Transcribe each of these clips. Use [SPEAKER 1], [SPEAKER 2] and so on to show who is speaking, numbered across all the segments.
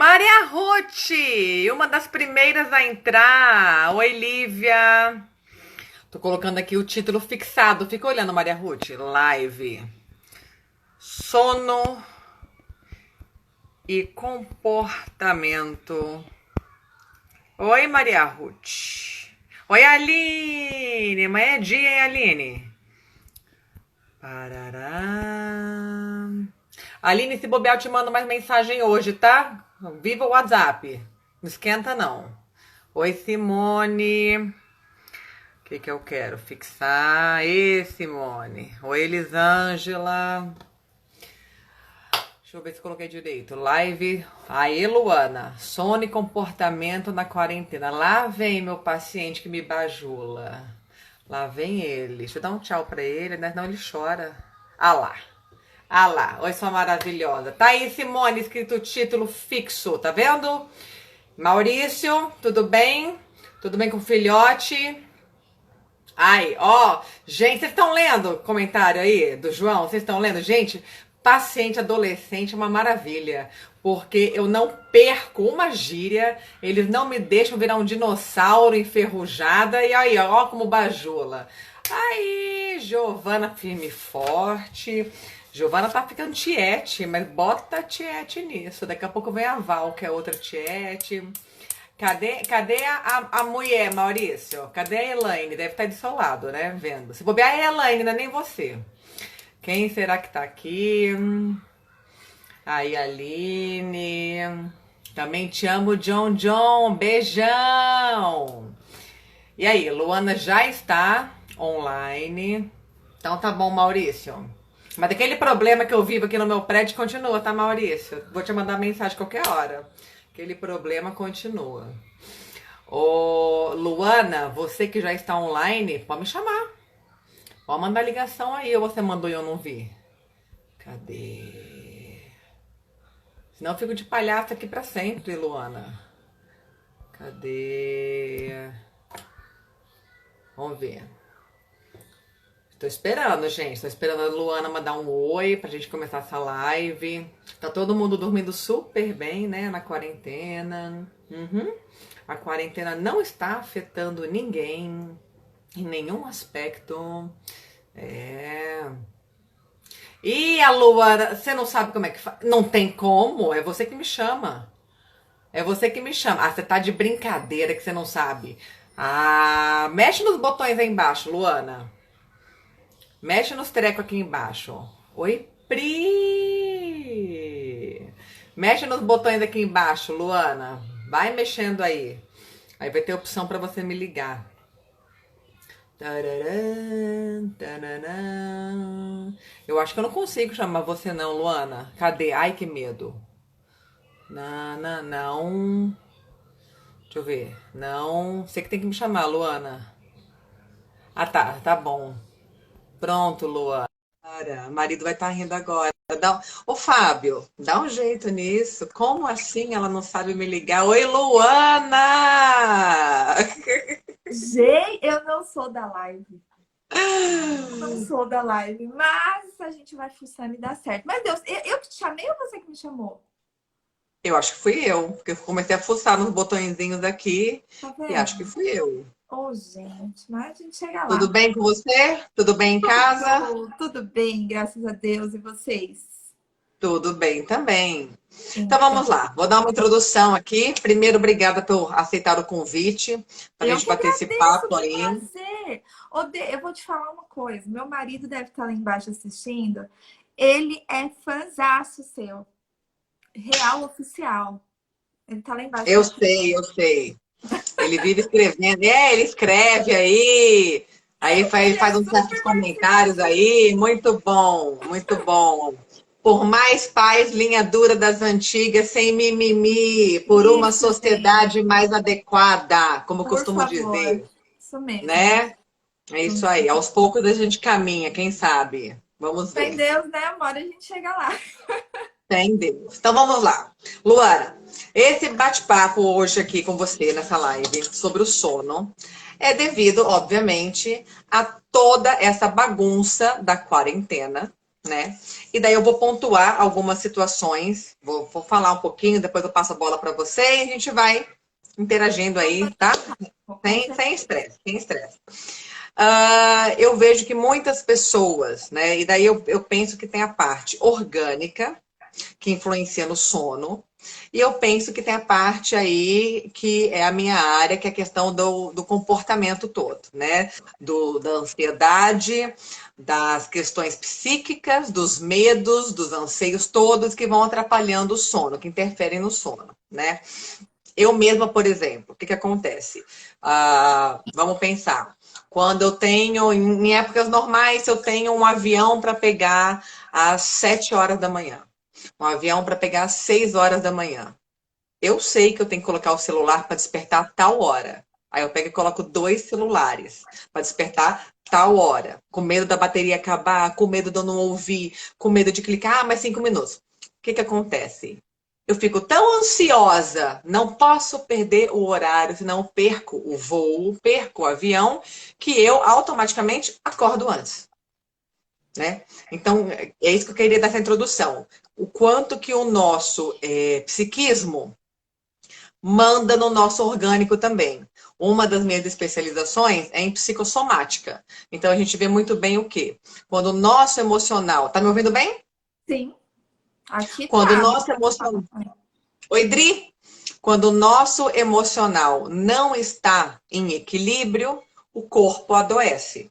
[SPEAKER 1] Maria Ruth, uma das primeiras a entrar. Oi, Lívia. Tô colocando aqui o título fixado. Fica olhando, Maria Ruth. Live. Sono e comportamento. Oi, Maria Ruth. Oi, Aline. Amanhã é dia, hein, Aline? Parará. Aline, se bobear, eu te mando mais mensagem hoje, tá? Viva o WhatsApp. Não esquenta, não. Oi, Simone. O que eu quero? Fixar. Ê, Simone. Oi, Elisângela. Deixa eu ver se coloquei direito. Live. Aê, Luana. Sono e comportamento na quarentena. Lá vem meu paciente que me bajula. Lá vem ele. Deixa eu dar um tchau pra ele, né? Senão ele chora. Ah lá. Ah lá. Oi, sua maravilhosa. Tá aí, Simone, escrito o título fixo. Tá vendo? Maurício, tudo bem? Tudo bem com o filhote? Ai, ó. Gente, vocês estão lendo o comentário aí do João? Vocês estão lendo? Gente, paciente adolescente é uma maravilha, porque eu não perco uma gíria, eles não me deixam virar um dinossauro enferrujada, e aí, ó como bajula. Aí, Giovana firme e forte. Giovana tá ficando tiete, mas bota tiete nisso. Daqui a pouco vem a Val, que é outra tiete. Cadê a mulher, Maurício? Cadê a Elaine? Deve estar do seu lado, né? Vendo. Se bobear é a Elaine, não é nem você. Quem será que tá aqui? Aí, Aline. Também te amo, John John. Beijão. E aí, Luana já está online. Então tá bom, Maurício. Mas aquele problema que eu vivo aqui no meu prédio continua, tá, Maurício? Vou te mandar mensagem qualquer hora. Aquele problema continua. Ô, Luana, você que já está online, pode me chamar. Pode mandar ligação aí, ou você mandou e eu não vi? Cadê? Senão eu fico de palhaço aqui pra sempre, Luana. Cadê? Vamos ver. Tô esperando, gente. Tô esperando a Luana mandar um oi pra gente começar essa live. Tá todo mundo dormindo super bem, né? Na quarentena. A quarentena não está afetando ninguém em nenhum aspecto. É. E a Luana, você não sabe como é que faz? Não tem como, é você que me chama. É você que me chama. Ah, você tá de brincadeira que você não sabe. Ah, mexe nos botões aí embaixo, Luana. Mexe nos trecos aqui embaixo. Oi, Pri! Mexe nos botões aqui embaixo, Luana. Vai mexendo aí. Aí vai ter opção para você me ligar. Tararam, tararam. Eu acho que eu não consigo chamar você não, Luana. Cadê? Ai, que medo. Não, não, não. Deixa eu ver. Não. Você que tem que me chamar, Luana. Ah, tá bom. Pronto, Luana. Marido vai estar rindo agora. Ô, Fábio, dá um jeito nisso. Como assim ela não sabe me ligar? Oi, Luana!
[SPEAKER 2] Gente, eu não sou da live. Eu não sou da live, mas a gente vai fuçando e dá certo. Mas Deus, eu que te chamei ou você que me chamou?
[SPEAKER 1] Eu acho que fui eu, porque eu comecei a fuçar nos botõezinhos aqui
[SPEAKER 2] Tá
[SPEAKER 1] e acho que
[SPEAKER 2] vendo?
[SPEAKER 1] fui eu.
[SPEAKER 2] Ô, gente, mas a gente chega
[SPEAKER 1] Tudo
[SPEAKER 2] lá.
[SPEAKER 1] bem com você? Tudo bem em casa?
[SPEAKER 2] Tudo bem, graças a Deus. E vocês?
[SPEAKER 1] Tudo bem também. Então
[SPEAKER 2] Então,
[SPEAKER 1] vamos lá, vou dar uma introdução aqui. Primeiro, obrigada por aceitar o convite, para a
[SPEAKER 2] eu
[SPEAKER 1] gente
[SPEAKER 2] que
[SPEAKER 1] bater esse
[SPEAKER 2] agradeço,
[SPEAKER 1] papo
[SPEAKER 2] que
[SPEAKER 1] aí.
[SPEAKER 2] prazer. Eu vou te falar uma coisa. Meu marido deve estar lá embaixo assistindo. Ele é fãzaço seu. Real oficial. Ele tá lá embaixo.
[SPEAKER 1] Eu sei, eu sei. Ele vive escrevendo. É, ele escreve aí. Aí
[SPEAKER 2] Ele é
[SPEAKER 1] faz uns certos
[SPEAKER 2] super
[SPEAKER 1] comentários
[SPEAKER 2] participativo.
[SPEAKER 1] aí. Muito bom, muito bom. Por mais paz, linha dura das antigas, sem mimimi, por uma
[SPEAKER 2] Isso, gente.
[SPEAKER 1] sociedade mais adequada, como eu
[SPEAKER 2] Por
[SPEAKER 1] costumo
[SPEAKER 2] favor.
[SPEAKER 1] dizer,
[SPEAKER 2] Isso mesmo.
[SPEAKER 1] né? É isso aí. Aos poucos a gente caminha, quem sabe? Vamos
[SPEAKER 2] Sem
[SPEAKER 1] ver.
[SPEAKER 2] Deus, né, amor? A gente chega lá.
[SPEAKER 1] Tem Deus. Então vamos lá. Luana, esse bate-papo hoje aqui com você nessa live sobre o sono é devido, obviamente, a toda essa bagunça da quarentena, né? E daí eu vou pontuar algumas situações, vou falar um pouquinho, depois eu passo a bola para você e a gente vai interagindo aí, tá?
[SPEAKER 2] Com
[SPEAKER 1] Sem
[SPEAKER 2] certeza.
[SPEAKER 1] estresse, sem estresse. Eu vejo que muitas pessoas, né? E daí eu penso que tem a parte orgânica, que influencia no sono. E eu penso que tem a parte aí que é a minha área, que é a questão do comportamento todo, né? Da ansiedade, das questões psíquicas, dos medos, dos anseios todos que vão atrapalhando o sono, que interferem no sono, né? Eu mesma, por exemplo, o que acontece? Vamos pensar. Quando eu tenho, em épocas normais, eu tenho um avião para pegar às 7 horas da manhã. Um avião para pegar às 6 horas da manhã. Eu sei que eu tenho que colocar o celular para despertar tal hora. Aí eu pego e coloco 2 celulares para despertar tal hora. Com medo da bateria acabar, com medo de eu não ouvir, com medo de clicar, mas 5 minutos. O que acontece? Eu fico tão ansiosa, não posso perder o horário, senão perco o voo, perco o avião, que eu automaticamente acordo antes, né? Então, é isso que eu queria dar essa introdução. O quanto que o nosso psiquismo manda no nosso orgânico também. Uma das minhas especializações é em psicossomática. Então, a gente vê muito bem o quê? Quando o nosso emocional... Tá me ouvindo bem?
[SPEAKER 2] Sim, aqui
[SPEAKER 1] Quando o
[SPEAKER 2] tá,
[SPEAKER 1] nosso
[SPEAKER 2] pode falar.
[SPEAKER 1] emocional... Oi, Dri! Quando o nosso emocional não está em equilíbrio, o corpo adoece.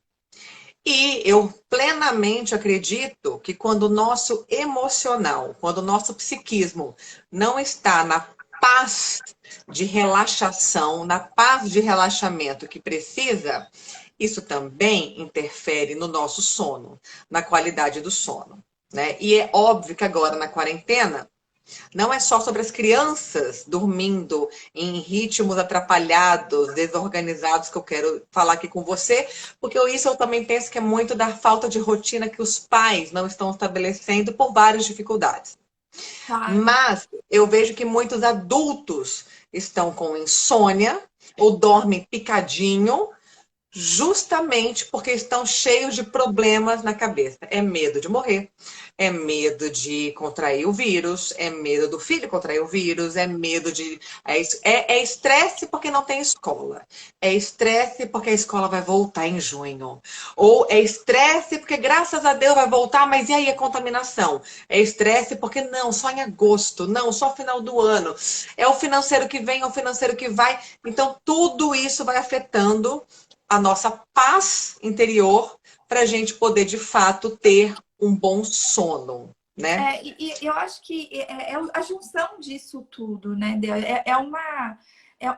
[SPEAKER 1] E eu plenamente acredito que quando o nosso emocional, quando o nosso psiquismo não está na paz de relaxação, na paz de relaxamento que precisa, isso também interfere no nosso sono, na qualidade do sono, né? E é óbvio que agora na quarentena não é só sobre as crianças dormindo em ritmos atrapalhados, desorganizados, que eu quero falar aqui com você, porque isso eu também penso que é muito da falta de rotina que os pais não estão estabelecendo por várias dificuldades.
[SPEAKER 2] Claro.
[SPEAKER 1] Mas eu vejo que muitos adultos estão com insônia ou dormem picadinho, justamente porque estão cheios de problemas na cabeça. É medo de morrer, é medo de contrair o vírus, é medo do filho contrair o vírus, é medo de. É estresse porque não tem escola. É estresse porque a escola vai voltar em junho. Ou é estresse porque, graças a Deus, vai voltar, mas e aí a contaminação? É estresse porque não, só em agosto, não, só final do ano. É o financeiro que vem, é o financeiro que vai. Então, tudo isso vai afetando a nossa paz interior para a gente poder, de fato, ter um bom sono, né?
[SPEAKER 2] E eu acho que é a junção disso tudo, né? É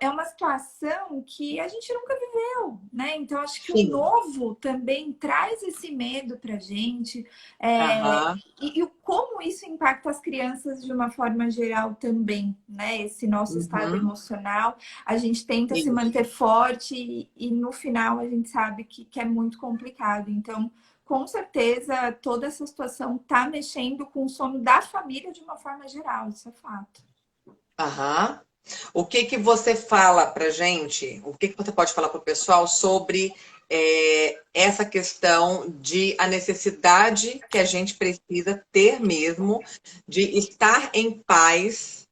[SPEAKER 2] uma situação que a gente nunca viveu, né? Então, acho que o
[SPEAKER 1] Sim.
[SPEAKER 2] novo também traz esse medo para a gente. É,
[SPEAKER 1] Aham.
[SPEAKER 2] e como isso impacta as crianças de uma forma geral também, né? Esse nosso estado
[SPEAKER 1] Uhum.
[SPEAKER 2] emocional. A gente tenta se
[SPEAKER 1] Isso.
[SPEAKER 2] manter forte e no final a gente sabe que é muito complicado. Então, com certeza, toda essa situação está mexendo com o sono da família de uma forma geral, isso é fato.
[SPEAKER 1] Aham. O que que você fala para gente? O que que você pode falar para o pessoal sobre essa questão de a necessidade que a gente precisa ter mesmo de estar em paz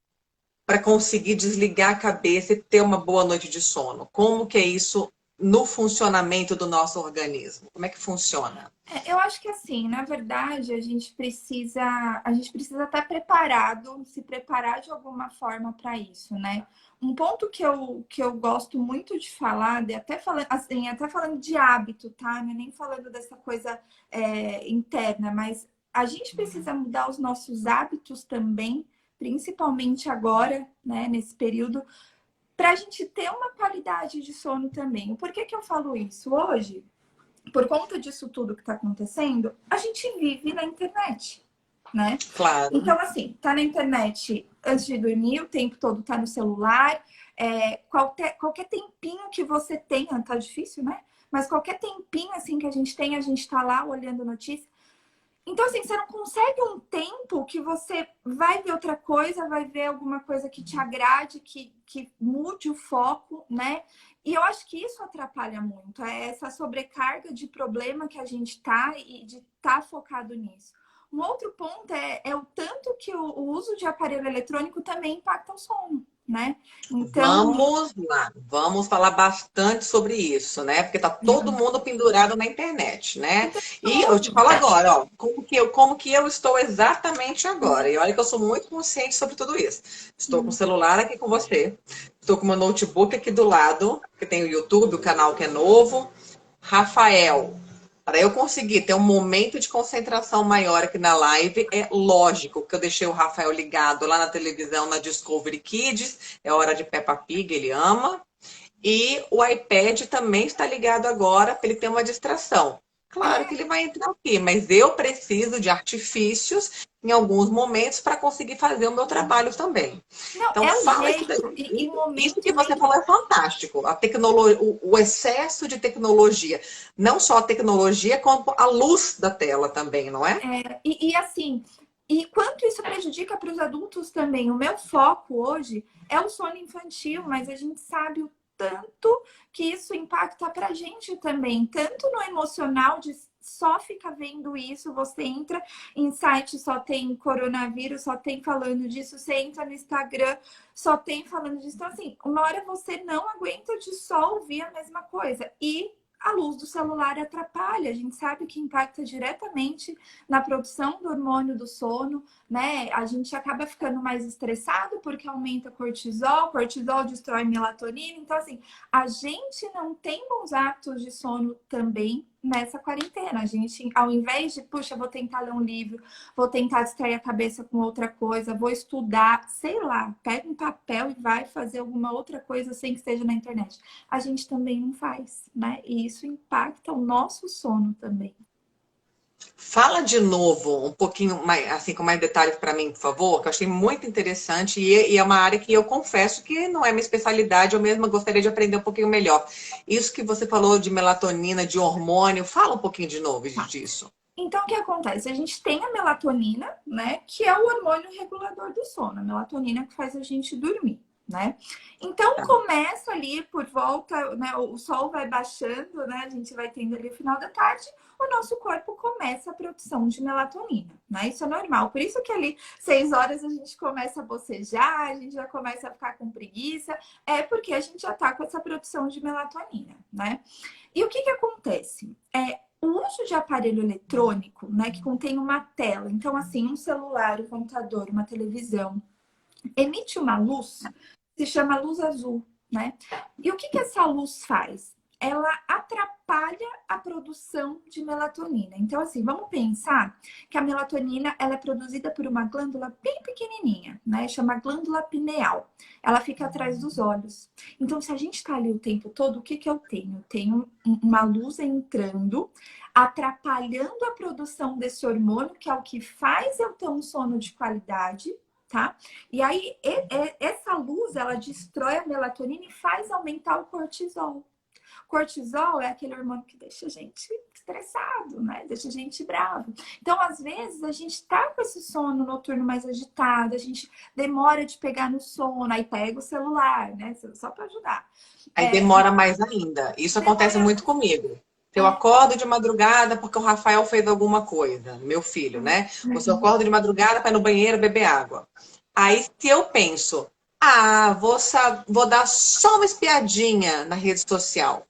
[SPEAKER 1] para conseguir desligar a cabeça e ter uma boa noite de sono? Como que é isso no funcionamento do nosso organismo? Como é que funciona?
[SPEAKER 2] Eu acho que assim, na verdade, a gente precisa estar preparado, se preparar de alguma forma para isso, né? Um ponto que eu gosto muito de falar, até falando de hábito, tá? Não é nem falando dessa coisa interna, mas a gente precisa mudar os nossos hábitos também, principalmente agora, né, nesse período, para a gente ter uma qualidade de sono também. Por que que eu falo isso? Hoje, por conta disso tudo que está acontecendo, a gente vive na internet, né?
[SPEAKER 1] Claro.
[SPEAKER 2] Então, assim, tá na internet antes de dormir, o tempo todo tá no celular, qualquer tempinho que você tenha, tá difícil, né? Mas qualquer tempinho, assim, que a gente tá lá olhando notícia. Então, assim, você não consegue um tempo que você vai ver outra coisa, vai ver alguma coisa que te agrade, que mude o foco, né? E eu acho que isso atrapalha muito, é essa sobrecarga de problema que a gente tá e de estar focado nisso. Um outro ponto é o tanto que o uso de aparelho eletrônico também impacta o sono, né? Então,
[SPEAKER 1] Vamos lá, vamos falar bastante sobre isso, né? Porque tá todo mundo pendurado na internet,
[SPEAKER 2] o
[SPEAKER 1] né?
[SPEAKER 2] tempo
[SPEAKER 1] E eu te falo
[SPEAKER 2] todo.
[SPEAKER 1] agora, ó, como que eu estou exatamente agora. E olha que eu sou muito consciente sobre tudo isso. Estou com o celular aqui com você, estou com o meu notebook aqui do lado, que tem o YouTube, o canal que é novo. Rafael, para eu conseguir ter um momento de concentração maior aqui na live, é lógico que eu deixei o Rafael ligado lá na televisão, na Discovery Kids, é hora de Peppa Pig, ele ama. E o iPad também está ligado agora para ele ter uma distração. Claro que ele vai entrar aqui, mas eu preciso de artifícios em alguns momentos para conseguir fazer o meu trabalho também.
[SPEAKER 2] Não,
[SPEAKER 1] Então,
[SPEAKER 2] é o
[SPEAKER 1] fala isso
[SPEAKER 2] jeito
[SPEAKER 1] daí.
[SPEAKER 2] e
[SPEAKER 1] Isso
[SPEAKER 2] momento
[SPEAKER 1] que você
[SPEAKER 2] de.
[SPEAKER 1] falou é fantástico. A tecnologia, o excesso de tecnologia. Não só a tecnologia, como a luz da tela também, não é?
[SPEAKER 2] E assim, e quanto isso prejudica para os adultos também? O meu foco hoje é o sono infantil, mas a gente sabe o tanto que isso impacta para a gente também, tanto no emocional de só ficar vendo isso, você entra em site, só tem coronavírus, só tem falando disso, você entra no Instagram, só tem falando disso. Então, assim, uma hora você não aguenta de só ouvir a mesma coisa. E a luz do celular atrapalha, a gente sabe que impacta diretamente na produção do hormônio do sono, né? A gente acaba ficando mais estressado porque aumenta cortisol destrói melatonina. Então, assim, a gente não tem bons hábitos de sono também nessa quarentena. A gente, ao invés de, puxa, vou tentar ler um livro, vou tentar distrair a cabeça com outra coisa, vou estudar, sei lá, pega um papel e vai fazer alguma outra coisa sem que esteja na internet. A gente também não faz, né? E isso impacta o nosso sono também.
[SPEAKER 1] Fala de novo um pouquinho mais, assim, com mais detalhes para mim, por favor, que eu achei muito interessante e é uma área que eu confesso que não é minha especialidade, eu mesma gostaria de aprender um pouquinho melhor. Isso que você falou de melatonina, de hormônio, fala um pouquinho de novo
[SPEAKER 2] Tá.
[SPEAKER 1] disso.
[SPEAKER 2] Então, o que acontece? A gente tem a melatonina, né? Que é o hormônio regulador do sono. A melatonina que faz a gente dormir, né? Então,
[SPEAKER 1] Tá.
[SPEAKER 2] começa ali por volta, né? O sol vai baixando, né? A gente vai tendo ali o final da tarde, o nosso corpo começa a produção de melatonina, né? Isso é normal. Por isso que ali, 6 horas, a gente começa a bocejar, a gente já começa a ficar com preguiça. É porque a gente já tá com essa produção de melatonina, né? E o que que acontece? O uso de aparelho eletrônico, né, que contém uma tela, então assim, um celular, um computador, uma televisão, emite uma luz, se chama luz azul, né? E o que que essa luz faz? Ela atrapalha a produção de melatonina. Então, assim, vamos pensar que a melatonina ela é produzida por uma glândula bem pequenininha, né? Chama glândula pineal. Ela fica atrás dos olhos. Então, se a gente está ali o tempo todo, o que que eu tenho? Eu tenho uma luz entrando, atrapalhando a produção desse hormônio, que é o que faz eu ter um sono de qualidade, tá? E aí, essa luz, ela destrói a melatonina e faz aumentar o cortisol. Cortisol é aquele hormônio que deixa a gente estressado, né? Deixa a gente bravo. Então, às vezes, a gente tá com esse sono noturno mais agitado, a gente demora de pegar no sono, aí pega o celular, né? Só para ajudar.
[SPEAKER 1] Aí demora mais ainda. Isso acontece
[SPEAKER 2] Demora
[SPEAKER 1] muito
[SPEAKER 2] mais.
[SPEAKER 1] comigo. Eu acordo de madrugada porque o Rafael fez alguma coisa, meu filho, né? Ou se eu acordo de madrugada para ir no banheiro beber água. Aí, se eu penso, vou dar só uma espiadinha na rede social.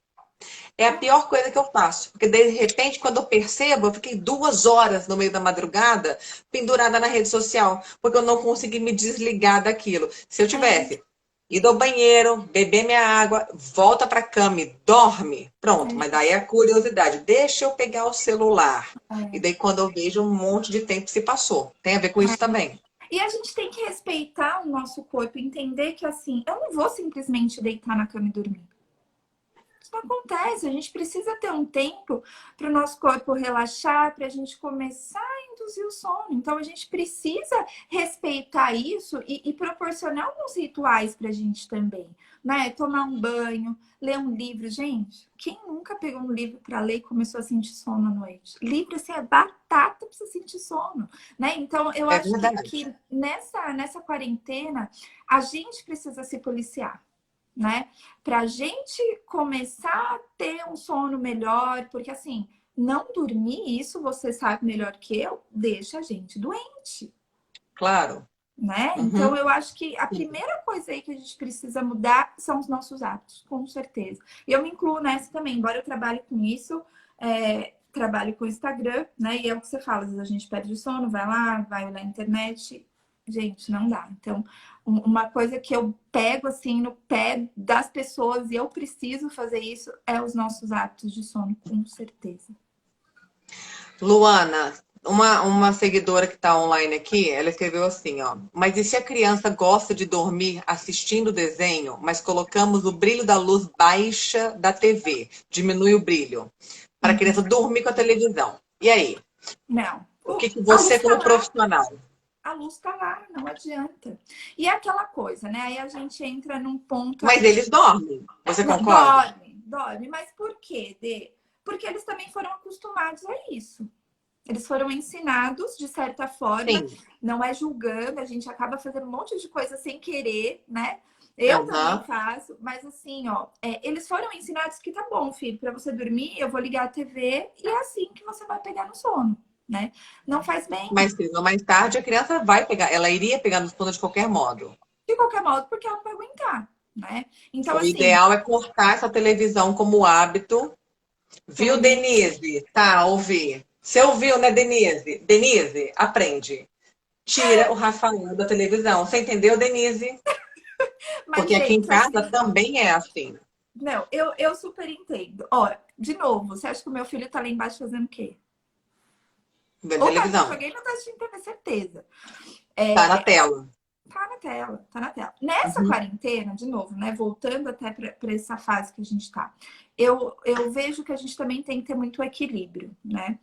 [SPEAKER 1] É a pior coisa que eu faço. Porque, de repente, quando eu percebo, eu fiquei 2 horas no meio da madrugada pendurada na rede social. Porque eu não consegui me desligar daquilo. Se eu tivesse ido ao banheiro, beber minha água, volta pra cama e dorme. Pronto, mas daí é a curiosidade. Deixa eu pegar o celular. E daí, quando eu vejo, um monte de tempo se passou. Tem a ver com isso também.
[SPEAKER 2] E a gente tem que respeitar o nosso corpo, entender que assim, eu não vou simplesmente deitar na cama e dormir. Isso não acontece, a gente precisa ter um tempo para o nosso corpo relaxar, para a gente começar a induzir o sono. Então a gente precisa respeitar isso e proporcionar alguns rituais para a gente também, né? Tomar um banho, ler um livro. Gente, quem nunca pegou um livro para ler e começou a sentir sono à noite? Livro assim é batata para você sentir sono, né? Então eu
[SPEAKER 1] É
[SPEAKER 2] acho
[SPEAKER 1] verdade.
[SPEAKER 2] que nessa quarentena a gente precisa se policiar, né? Para a gente começar a ter um sono melhor, porque assim, Não dormir, isso você sabe melhor que eu, deixa a gente doente.
[SPEAKER 1] Claro.
[SPEAKER 2] Né? Então,
[SPEAKER 1] Uhum.
[SPEAKER 2] eu acho que a primeira coisa aí que a gente precisa mudar são os nossos hábitos, com certeza. E eu me incluo nessa também, embora eu trabalhe com isso, trabalho com o Instagram, né? E é o que você fala, às vezes a gente perde o sono, vai lá, vai olhar na internet. Gente, não dá. Então, uma coisa que eu pego assim no pé das pessoas e eu preciso fazer isso é os nossos hábitos de sono, com certeza.
[SPEAKER 1] Luana, uma seguidora que está online aqui, ela escreveu assim, ó. Mas e se a criança gosta de dormir assistindo o desenho, mas colocamos o brilho da luz baixa da TV, diminui o brilho, para a criança dormir com a televisão? E aí?
[SPEAKER 2] Não.
[SPEAKER 1] O que que
[SPEAKER 2] A
[SPEAKER 1] você,
[SPEAKER 2] luz tá
[SPEAKER 1] como
[SPEAKER 2] lá.
[SPEAKER 1] profissional?
[SPEAKER 2] A luz tá lá, não adianta. E é aquela coisa, né? Aí a gente entra num ponto
[SPEAKER 1] Mas
[SPEAKER 2] aí.
[SPEAKER 1] eles dormem. Você
[SPEAKER 2] Não,
[SPEAKER 1] concorda?
[SPEAKER 2] dorme, dorme. Mas por quê, Dê? Porque eles também foram acostumados a isso. Eles foram ensinados de certa forma,
[SPEAKER 1] Sim.
[SPEAKER 2] não é julgando, a gente acaba fazendo um monte de coisa sem querer, né? Eu também
[SPEAKER 1] Aham.
[SPEAKER 2] faço, mas assim, ó, eles foram ensinados que tá bom, filho, para você dormir, eu vou ligar a TV e é assim que você vai pegar no sono, né? Não faz bem,
[SPEAKER 1] Mais cedo ou mais tarde, a criança vai pegar, ela iria pegar no sono de qualquer modo.
[SPEAKER 2] de qualquer modo, porque ela não vai aguentar, né? Então,
[SPEAKER 1] O
[SPEAKER 2] assim,
[SPEAKER 1] ideal é cortar essa televisão como hábito.
[SPEAKER 2] pelo
[SPEAKER 1] Viu,
[SPEAKER 2] menos.
[SPEAKER 1] Denise? Tá, ouvi. Você ouviu, né, Denise? Denise, aprende. Tira o Rafael da televisão. Você entendeu, Denise?
[SPEAKER 2] Mas,
[SPEAKER 1] Porque aqui em
[SPEAKER 2] gente,
[SPEAKER 1] casa
[SPEAKER 2] assim,
[SPEAKER 1] também é assim.
[SPEAKER 2] não, eu super entendo. Ó, de novo, você acha que o meu filho tá lá embaixo fazendo o quê?
[SPEAKER 1] Vendo
[SPEAKER 2] Ou tá no
[SPEAKER 1] televisão.
[SPEAKER 2] videogame ou tá assistindo TV, certeza.
[SPEAKER 1] Tá na
[SPEAKER 2] É,
[SPEAKER 1] tela.
[SPEAKER 2] tá na tela, tá na tela. Nessa
[SPEAKER 1] Uhum.
[SPEAKER 2] quarentena, de novo, né? Voltando até para essa fase que a gente tá, eu vejo que a gente também tem que ter muito equilíbrio, né?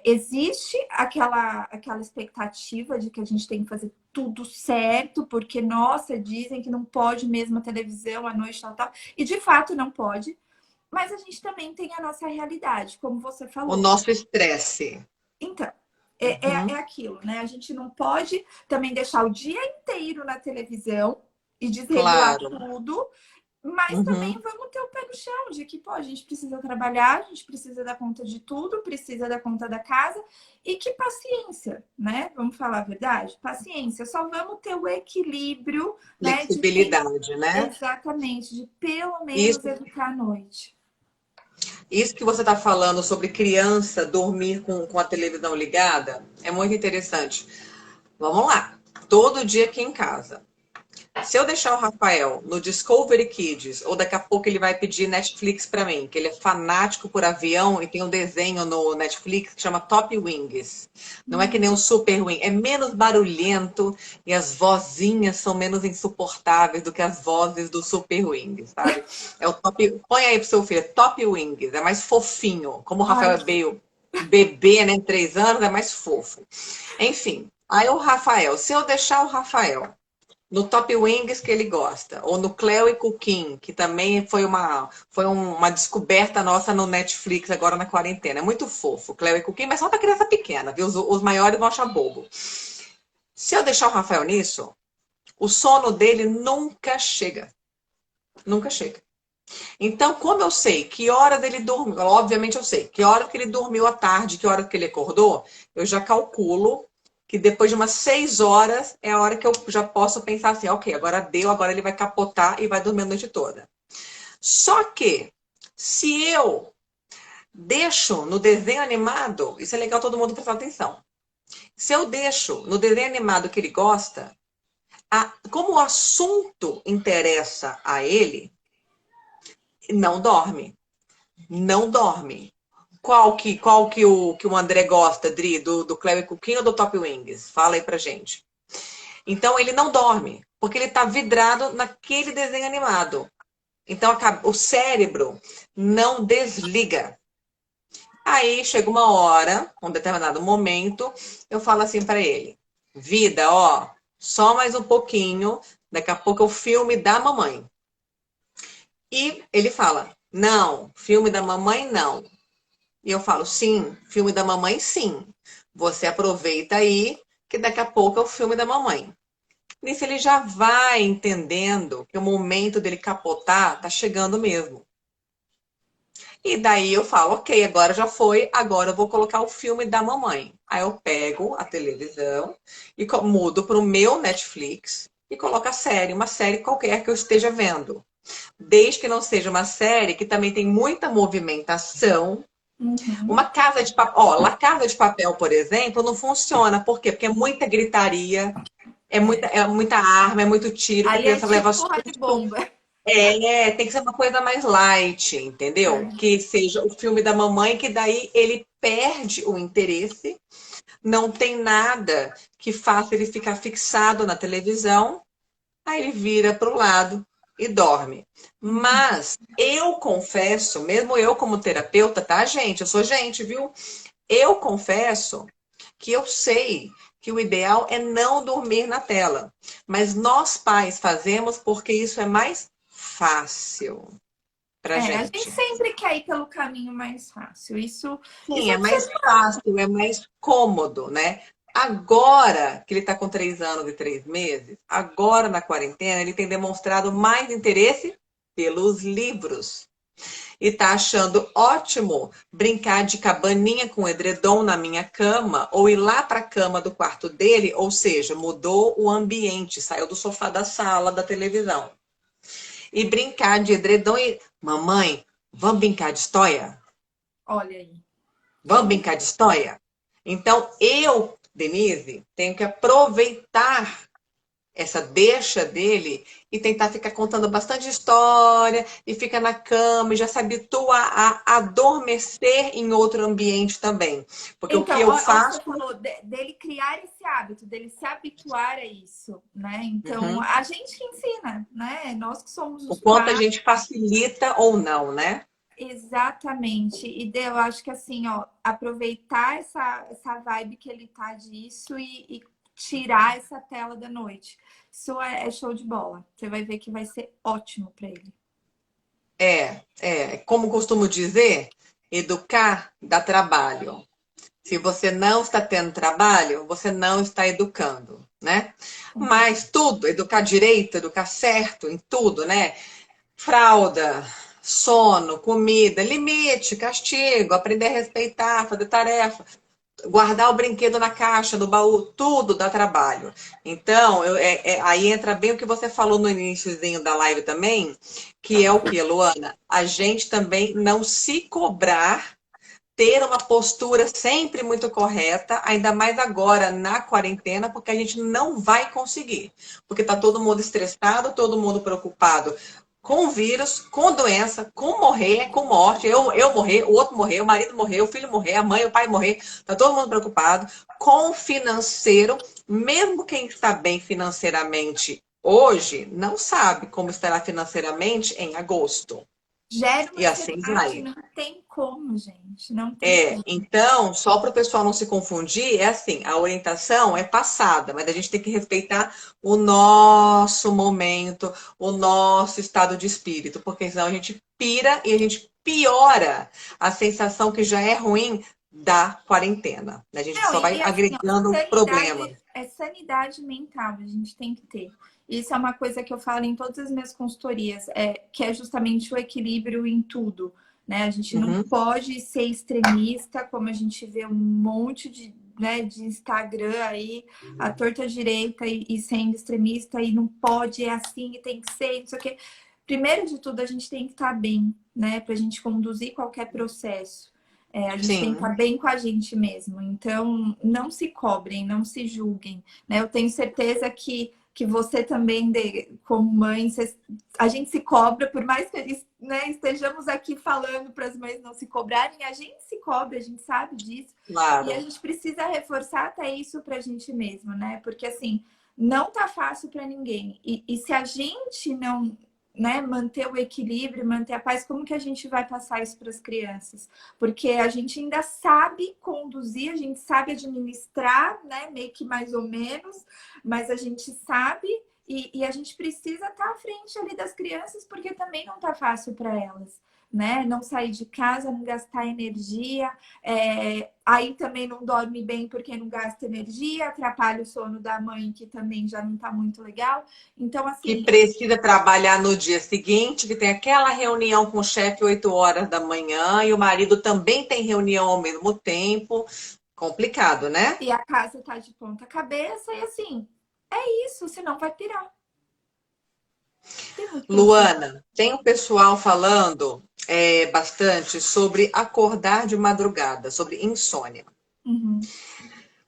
[SPEAKER 2] Existe aquela expectativa de que a gente tem que fazer tudo certo, porque, nossa, dizem que não pode mesmo a televisão à noite, tal, tal. E de fato não pode, mas a gente também tem a nossa realidade, como você
[SPEAKER 1] O
[SPEAKER 2] falou.
[SPEAKER 1] nosso estresse.
[SPEAKER 2] Então, é
[SPEAKER 1] Uhum.
[SPEAKER 2] aquilo, né? A gente não pode também deixar o dia inteiro na televisão e desregular
[SPEAKER 1] Claro.
[SPEAKER 2] tudo, mas também
[SPEAKER 1] Uhum.
[SPEAKER 2] vamos ter o pé no chão de que, pô, a gente precisa trabalhar, a gente precisa dar conta de tudo, precisa dar conta da casa e que paciência, né? Vamos falar a verdade? Paciência, só vamos ter o equilíbrio, né? De tem
[SPEAKER 1] Flexibilidade, né?
[SPEAKER 2] exatamente, de pelo menos
[SPEAKER 1] Isso,
[SPEAKER 2] educar à noite.
[SPEAKER 1] isso que você está falando sobre criança dormir com a televisão ligada é muito interessante. Vamos lá. Todo dia aqui em casa. Se eu deixar o Rafael no Discovery Kids, ou daqui a pouco ele vai pedir Netflix para mim, que ele é fanático por avião e tem um desenho no Netflix que chama Top Wings. Não é que nem um Super Wing, é menos barulhento e as vozinhas são menos insuportáveis do que as vozes do Super Wings, sabe? É o Top, põe aí pro seu filho, Top Wings, é mais fofinho. Como o Rafael
[SPEAKER 2] Ai,
[SPEAKER 1] é meio bebê, né, 3 anos, é mais fofo. Enfim, aí o Rafael, se eu deixar o Rafael no Top Wings que ele gosta, ou no Cleo e Cooking, que também foi uma descoberta nossa no Netflix agora na quarentena. É muito fofo, Cleo e Cooking, mas só para criança pequena, viu? Os maiores vão achar bobo. Se eu deixar o Rafael nisso, o sono dele nunca chega. Nunca chega. Então, como eu sei que horas ele dormiu, obviamente eu sei que hora que ele dormiu à tarde, que hora que ele acordou, eu já calculo que depois de umas 6 horas é a hora que eu já posso pensar assim, ok, agora deu, agora ele vai capotar e vai dormir a noite toda. Só que se eu deixo no desenho animado, isso é legal todo mundo prestar atenção. Se eu deixo no desenho animado que ele gosta, como o assunto interessa a ele, não dorme. Não dorme. Qual que o André gosta, Dri? Do Cleo e Cooking ou do Top Wings? Fala aí pra gente. Então ele não dorme, porque ele tá vidrado naquele desenho animado. Então o cérebro não desliga. Aí chega uma hora, um determinado momento, eu falo assim para ele: vida, ó, só mais um pouquinho, daqui a pouco é o filme da mamãe. E ele fala: não, filme da mamãe não. E eu falo, sim, filme da mamãe, sim. Você aproveita aí, que daqui a pouco é o filme da mamãe. Nisso ele já vai entendendo que o momento dele capotar tá chegando mesmo. E daí eu falo, ok, agora já foi, agora eu vou colocar o filme da mamãe. Aí eu pego a televisão e mudo para o meu Netflix e coloco a série, uma série qualquer que eu esteja vendo. Desde que não seja uma série que também tem muita movimentação. Uma
[SPEAKER 2] Uhum.
[SPEAKER 1] casa de papel, ó, La Casa de Papel, por exemplo, não funciona. Por quê? Porque é muita gritaria,
[SPEAKER 2] É.
[SPEAKER 1] é muita arma, é muito tiro, que a
[SPEAKER 2] Ali é
[SPEAKER 1] criança leva
[SPEAKER 2] tiro, porrada e
[SPEAKER 1] susto.
[SPEAKER 2] bomba.
[SPEAKER 1] Tem que ser uma coisa mais light, entendeu?
[SPEAKER 2] É.
[SPEAKER 1] Que seja o filme da mamãe, que daí ele perde o interesse, não tem nada que faça ele ficar fixado na televisão, aí ele vira para o lado e dorme.
[SPEAKER 2] Uhum.
[SPEAKER 1] Mas eu confesso, mesmo eu como terapeuta, tá, gente? Eu sou gente, viu? Eu confesso que eu sei que o ideal é não dormir na tela. Mas nós pais fazemos porque isso é mais fácil pra
[SPEAKER 2] É, a gente
[SPEAKER 1] gente.
[SPEAKER 2] sempre quer ir pelo caminho mais fácil. Isso
[SPEAKER 1] Sim,
[SPEAKER 2] é
[SPEAKER 1] é
[SPEAKER 2] do ser
[SPEAKER 1] mais fácil, é mais cômodo, né? Agora que ele está com 3 anos e 3 meses, agora na quarentena, ele tem demonstrado mais interesse pelos livros. E tá achando ótimo brincar de cabaninha com edredom na minha cama ou ir lá para a cama do quarto dele, ou seja, mudou o ambiente, saiu do sofá da sala, da televisão. E brincar de edredom e mamãe, vamos brincar de história?
[SPEAKER 2] Olha aí.
[SPEAKER 1] Vamos brincar de história? Então, eu, Denise, tenho que aproveitar essa deixa dele e tentar ficar contando bastante história e fica na cama e já se habitua a adormecer em outro ambiente também. Porque o que
[SPEAKER 2] Então,
[SPEAKER 1] eu
[SPEAKER 2] ó, você
[SPEAKER 1] faço.
[SPEAKER 2] falou dele criar esse hábito, dele se habituar a isso, né? Então,
[SPEAKER 1] Uhum,
[SPEAKER 2] a gente que ensina, né? Nós que somos
[SPEAKER 1] o
[SPEAKER 2] os
[SPEAKER 1] quanto a
[SPEAKER 2] pais.
[SPEAKER 1] gente facilita ou não, né?
[SPEAKER 2] Exatamente. Eu acho que assim, ó, aproveitar essa vibe que ele tá disso e tirar essa tela da noite. Isso é show de bola. Você vai ver que vai ser ótimo para ele.
[SPEAKER 1] Como costumo dizer, educar dá trabalho. Se você não está tendo trabalho, você não está educando, né? Mas tudo, educar direito, educar certo em tudo, né? Fralda, sono, comida, limite, castigo, aprender a respeitar, fazer tarefa, guardar o brinquedo na caixa, no baú, tudo dá trabalho. Então, aí entra bem o que você falou no iníciozinho da live também, que é o que, Luana? A gente também não se cobrar, ter uma postura sempre muito correta, ainda mais agora na quarentena, porque a gente não vai conseguir. Porque está todo mundo estressado, todo mundo preocupado com vírus, com doença, com morrer, com morte. Eu morrer, o outro morrer, o marido morrer, o filho morrer, a mãe, o pai morrer. Está todo mundo preocupado com o financeiro. Mesmo quem está bem financeiramente hoje, não sabe como estará financeiramente em agosto.
[SPEAKER 2] Gera uma
[SPEAKER 1] E assim
[SPEAKER 2] ansiedade,
[SPEAKER 1] vai.
[SPEAKER 2] não tem como, gente. Não tem como.
[SPEAKER 1] Então, só para o pessoal não se confundir, é assim, a orientação é passada, mas a gente tem que respeitar o nosso momento, o nosso estado de espírito, porque senão a gente pira e a gente piora a sensação que já é ruim da quarentena. A gente
[SPEAKER 2] Não,
[SPEAKER 1] só vai
[SPEAKER 2] e assim, ó,
[SPEAKER 1] agregando problemas.
[SPEAKER 2] sanidade mental, a gente tem que ter. Isso é uma coisa que eu falo em todas as minhas consultorias, que é justamente o equilíbrio em tudo, né? A gente não
[SPEAKER 1] Uhum.
[SPEAKER 2] pode ser extremista, como a gente vê um monte de Instagram aí, a torta direita e sendo extremista, e não pode, é assim, e tem que ser, não sei o quê. Primeiro de tudo, a gente tem que estar bem, né? Para a gente conduzir qualquer processo. A gente tem que
[SPEAKER 1] Sim,
[SPEAKER 2] estar bem com a gente mesmo. Então, não se cobrem, não se julguem. Né? Eu tenho certeza que você também, como mãe, a gente se cobra, por mais que né, estejamos aqui falando para as mães não se cobrarem, a gente se cobra, a gente sabe disso. E a
[SPEAKER 1] claro.
[SPEAKER 2] gente precisa reforçar até isso para a gente mesmo, né? Porque assim, não tá fácil para ninguém. E se a gente não, né, manter o equilíbrio, manter a paz, como que a gente vai passar isso para as crianças? Porque a gente ainda sabe conduzir, a gente sabe administrar, né, meio que mais ou menos, mas a gente sabe e a gente precisa estar à frente ali das crianças, porque também não tá fácil para elas. né? Não sair de casa, não gastar energia. Aí também não dorme bem porque não gasta energia, atrapalha o sono da mãe, que também já não tá muito legal. Então,
[SPEAKER 1] Que
[SPEAKER 2] assim,
[SPEAKER 1] precisa trabalhar no dia seguinte, que tem aquela reunião com o chefe 8 horas da manhã e o marido também tem reunião ao mesmo tempo. Complicado, né?
[SPEAKER 2] e a casa tá de ponta cabeça, e assim, é isso, senão vai pirar. Tem muito pra onde correr.
[SPEAKER 1] Luana, tem o pessoal falando bastante sobre acordar de madrugada, sobre insônia.
[SPEAKER 2] Uhum.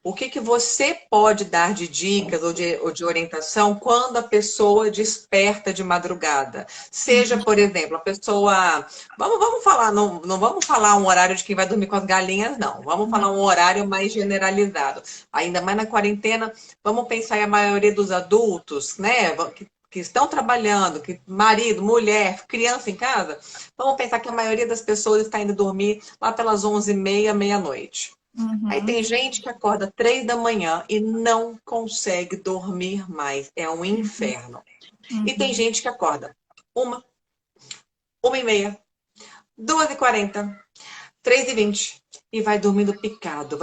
[SPEAKER 1] O que que você pode dar de dicas ou de orientação quando a pessoa desperta de madrugada? Seja,
[SPEAKER 2] Uhum.
[SPEAKER 1] por exemplo, a pessoa. Vamos falar, não vamos falar um horário de quem vai dormir com as galinhas, não. Vamos falar um horário mais generalizado. Ainda mais na quarentena, vamos pensar em a maioria dos adultos, né? Que estão trabalhando, que marido, mulher, criança em casa, vamos pensar que a maioria das pessoas está indo dormir lá pelas 11h30, meia-noite. Aí
[SPEAKER 2] Uhum.
[SPEAKER 1] tem gente que acorda 3 da manhã e não consegue dormir mais. É um inferno. E tem
[SPEAKER 2] Uhum.
[SPEAKER 1] gente que acorda 1h30, 2h40, 3h20 e vai dormindo picado.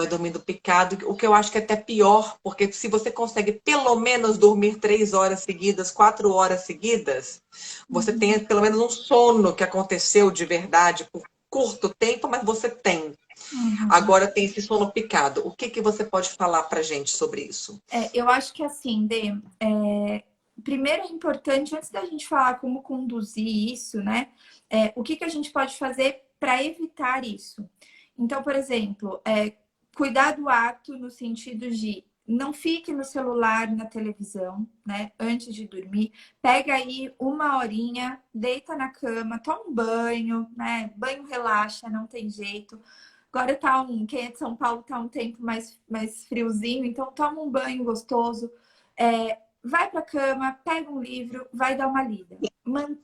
[SPEAKER 1] O que eu acho que é até pior, porque se você consegue pelo menos dormir 3 horas seguidas, 4 horas seguidas, você tem
[SPEAKER 2] Uhum.
[SPEAKER 1] pelo menos um sono que aconteceu de verdade por curto tempo, mas você tem.
[SPEAKER 2] Uhum.
[SPEAKER 1] Agora tem esse sono picado. O que que você pode falar pra gente sobre isso?
[SPEAKER 2] Eu acho que assim, primeiro é importante, antes da gente falar como conduzir isso, né? O que que a gente pode fazer para evitar isso? Então, por exemplo, cuidar do ato no sentido de não fique no celular, na televisão, né? Antes de dormir. Pega aí uma horinha, deita na cama, toma um banho, né? Banho relaxa, não tem jeito. Agora quem é de São Paulo tá um tempo mais friozinho, então toma um banho gostoso, vai pra cama, pega um livro, vai dar uma lida.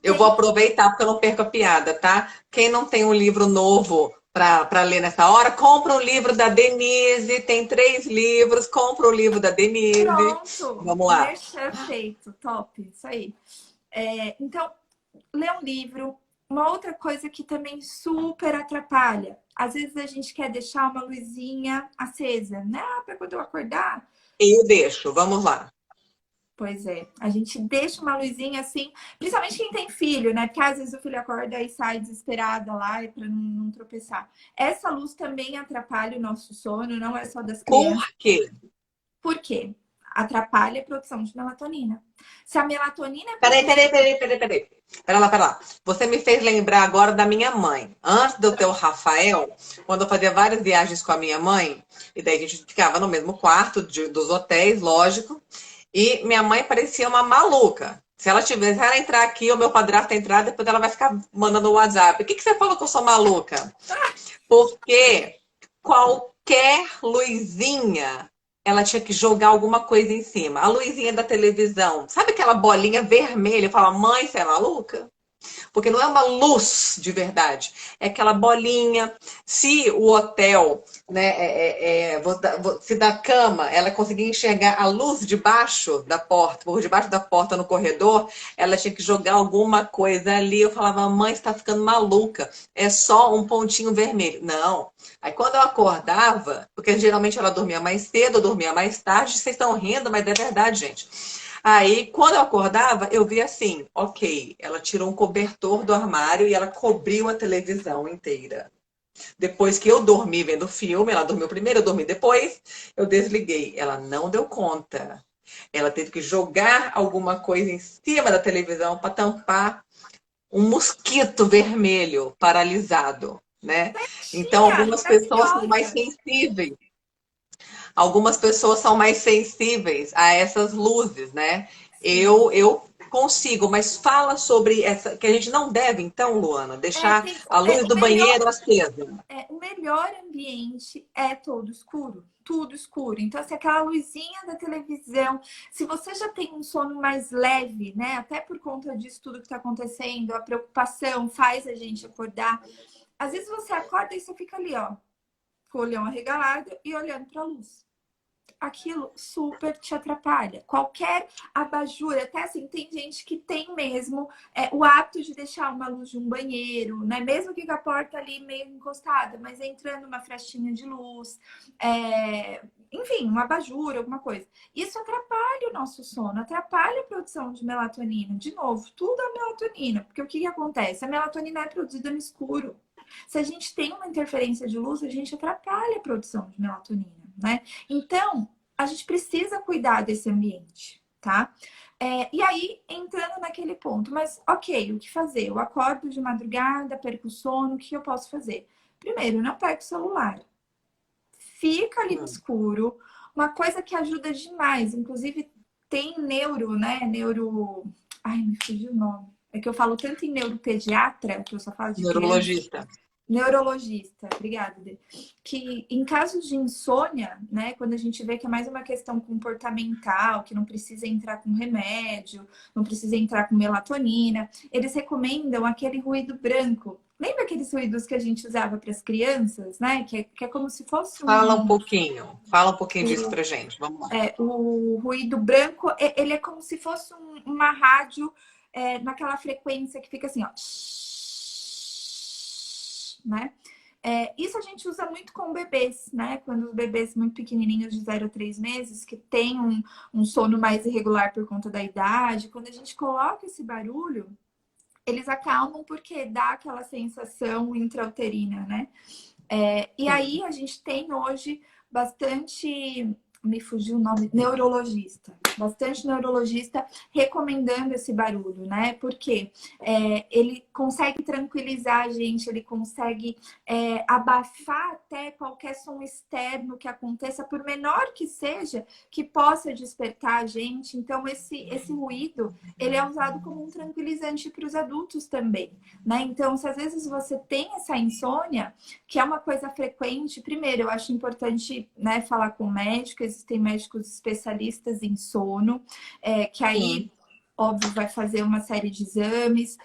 [SPEAKER 1] Eu vou
[SPEAKER 2] Mantém.
[SPEAKER 1] aproveitar porque eu não perco a piada, tá? Quem não tem um livro novo para ler nessa hora, compra um livro da Denise. Tem 3 livros, compra o livro da Denise.
[SPEAKER 2] Pronto!
[SPEAKER 1] Vamos lá.
[SPEAKER 2] Merchan feito, top, isso aí. Então, lê um livro. Uma outra coisa que também super atrapalha. Às vezes a gente quer deixar uma luzinha acesa, né? Para quando eu acordar,
[SPEAKER 1] Eu deixo, vamos lá.
[SPEAKER 2] pois é, a gente deixa uma luzinha assim, principalmente quem tem filho, né? Porque às vezes o filho acorda e sai desesperada lá para não tropeçar. Essa luz também atrapalha o nosso sono, não é só das
[SPEAKER 1] Por
[SPEAKER 2] crianças.
[SPEAKER 1] quê?
[SPEAKER 2] Por quê? Atrapalha a produção de melatonina. Se a melatonina é
[SPEAKER 1] Peraí,
[SPEAKER 2] produzida.
[SPEAKER 1] peraí, peraí, peraí, peraí. Pera lá, pera lá. Você me fez lembrar agora da minha mãe. Antes de eu ter o Rafael, quando eu fazia várias viagens com a minha mãe, e daí a gente ficava no mesmo quarto dos hotéis, lógico, e minha mãe parecia uma maluca. Se ela entrar aqui, o meu padrasto entrar, depois ela vai ficar mandando o WhatsApp. O que que você falou que eu sou maluca? Porque qualquer luzinha, ela tinha que jogar alguma coisa em cima. A luzinha da televisão, sabe aquela bolinha vermelha? Eu falava, mãe, você é maluca? Porque não é uma luz de verdade, é aquela bolinha. Se o hotel, né, se da cama ela conseguia enxergar a luz debaixo da porta, por debaixo da porta no corredor, ela tinha que jogar alguma coisa ali. Eu falava, mãe, está ficando maluca, é só um pontinho vermelho. Não. Aí quando eu acordava, porque geralmente ela dormia mais cedo, eu dormia mais tarde, vocês estão rindo, mas é verdade, gente. Aí, quando eu acordava, eu vi assim, ok, ela tirou um cobertor do armário e ela cobriu a televisão inteira. Depois que eu dormi vendo o filme, ela dormiu primeiro, eu dormi depois, eu desliguei. Ela não deu conta. Ela teve que jogar alguma coisa em cima da televisão para tampar um mosquito vermelho paralisado, né? Então,
[SPEAKER 2] Tinha,
[SPEAKER 1] algumas pessoas são mais
[SPEAKER 2] maravilhosa.
[SPEAKER 1] sensíveis. Algumas pessoas são mais sensíveis a essas luzes, né?
[SPEAKER 2] Sim.
[SPEAKER 1] Eu consigo, mas fala sobre essa, que a gente não deve, então, Luana, deixar a luz
[SPEAKER 2] O
[SPEAKER 1] do
[SPEAKER 2] melhor
[SPEAKER 1] banheiro acesa.
[SPEAKER 2] o melhor ambiente é todo escuro, tudo escuro. Então, se aquela luzinha da televisão, se você já tem um sono mais leve, né? Até por conta disso tudo que está acontecendo, a preocupação faz a gente acordar. Às vezes você acorda e você fica ali, ó, com o olhão arregalado e olhando para a luz. aquilo super te atrapalha. Qualquer abajur, até assim, tem gente que tem mesmo o hábito de deixar uma luz de um banheiro, né? Mesmo que com a porta ali meio encostada, mas entrando uma frestinha de luz, enfim, um abajur, alguma coisa. Isso atrapalha o nosso sono, atrapalha a produção de melatonina. De novo, tudo é melatonina, porque o que acontece? A melatonina é produzida no escuro. Se a gente tem uma interferência de luz, a gente atrapalha a produção de melatonina, né? Então, a gente precisa cuidar desse ambiente, tá? E aí, entrando naquele ponto, mas ok, o que fazer? Eu acordo de madrugada, perco o sono, o que eu posso fazer? Primeiro, não perca o celular. Fica ali no escuro. Uma coisa que ajuda demais, inclusive tem neuro, né? Ai, me fugiu o nome. É que eu falo tanto em neuropediatra, que eu só falo de criança.
[SPEAKER 1] Neurologista.
[SPEAKER 2] Neurologista, obrigada, Dê. Que em casos de insônia, né, quando a gente vê que é mais uma questão comportamental, que não precisa entrar com remédio, não precisa entrar com melatonina, eles recomendam aquele ruído branco. Lembra aqueles ruídos que a gente usava para as crianças, né? Que é como se fosse
[SPEAKER 1] Fala um pouquinho disso pra gente, vamos lá.
[SPEAKER 2] o ruído branco, ele é como se fosse uma rádio naquela frequência que fica assim, ó. Né? Isso a gente usa muito com bebês, né? Quando os bebês muito pequenininhos de 0 a 3 meses, que têm um sono mais irregular por conta da idade, quando a gente coloca esse barulho, eles acalmam porque dá aquela sensação intrauterina, né? E aí a gente tem hoje bastante, me fugiu o nome, neurologista. Bastante neurologista recomendando esse barulho, né? Porque ele consegue tranquilizar a gente, ele consegue abafar até qualquer som externo que aconteça, por menor que seja, que possa despertar a gente. Então, esse ruído, ele é usado como um tranquilizante para os adultos também, né? Então, se às vezes você tem essa insônia, que é uma coisa frequente, primeiro, eu acho importante, né, falar com o médico, existem médicos especialistas em sono, que aí, óbvio, vai fazer uma série de exames,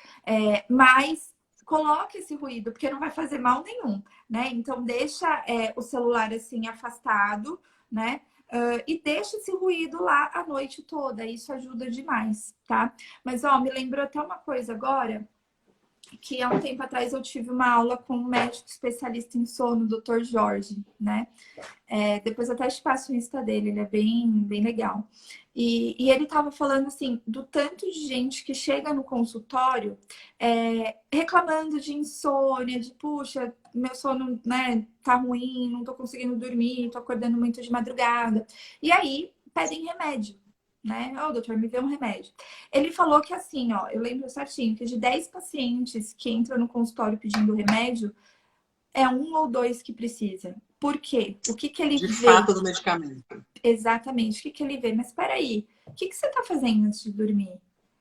[SPEAKER 2] mas coloque esse ruído, porque não vai fazer mal nenhum, né? Então, deixa o celular, assim, afastado, né? E deixa esse ruído lá a noite toda, isso ajuda demais, tá? Mas, ó, me lembrou até uma coisa agora, que há um tempo atrás eu tive uma aula com um médico especialista em sono, o Dr. Jorge, né? Depois eu até te passo o Insta dele, ele é bem, bem legal. E ele estava falando assim, do tanto de gente que chega no consultório reclamando de insônia, de puxa, meu sono, né, tá ruim, não tô conseguindo dormir, tô acordando muito de madrugada. E aí pedem remédio. Né? Ô, doutor, me dê um remédio. Ele falou que assim, ó, eu lembro certinho que de 10 pacientes que entram no consultório pedindo remédio, é 1 ou 2 que precisa. Por quê? O que ele
[SPEAKER 1] De
[SPEAKER 2] vê?
[SPEAKER 1] fato do medicamento.
[SPEAKER 2] Exatamente, o que ele vê? Mas peraí, o que você tá fazendo antes de dormir?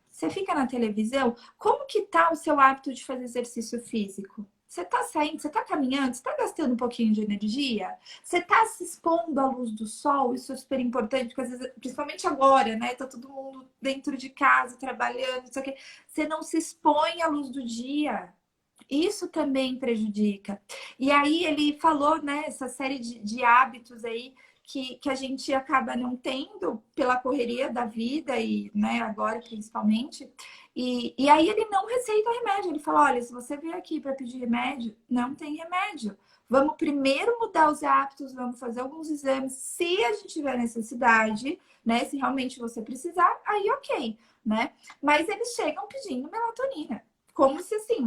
[SPEAKER 2] Você fica na televisão? Como que tá o seu hábito de fazer exercício físico? Você tá saindo, você tá caminhando, você tá gastando um pouquinho de energia? Você tá se expondo à luz do sol? Isso é super importante, porque às vezes, principalmente agora, né? Tá todo mundo dentro de casa, trabalhando, não sei o quê. Você não se expõe à luz do dia. Isso também prejudica. E aí ele falou, né, essa série de hábitos aí que a gente acaba não tendo pela correria da vida e, né, agora principalmente. E aí ele não receita remédio. Ele fala, olha, se você vier aqui para pedir remédio, não tem remédio. Vamos primeiro mudar os hábitos, vamos fazer alguns exames. Se a gente tiver necessidade, né, se realmente você precisar, aí ok, né? Mas eles chegam pedindo melatonina. Como se, assim,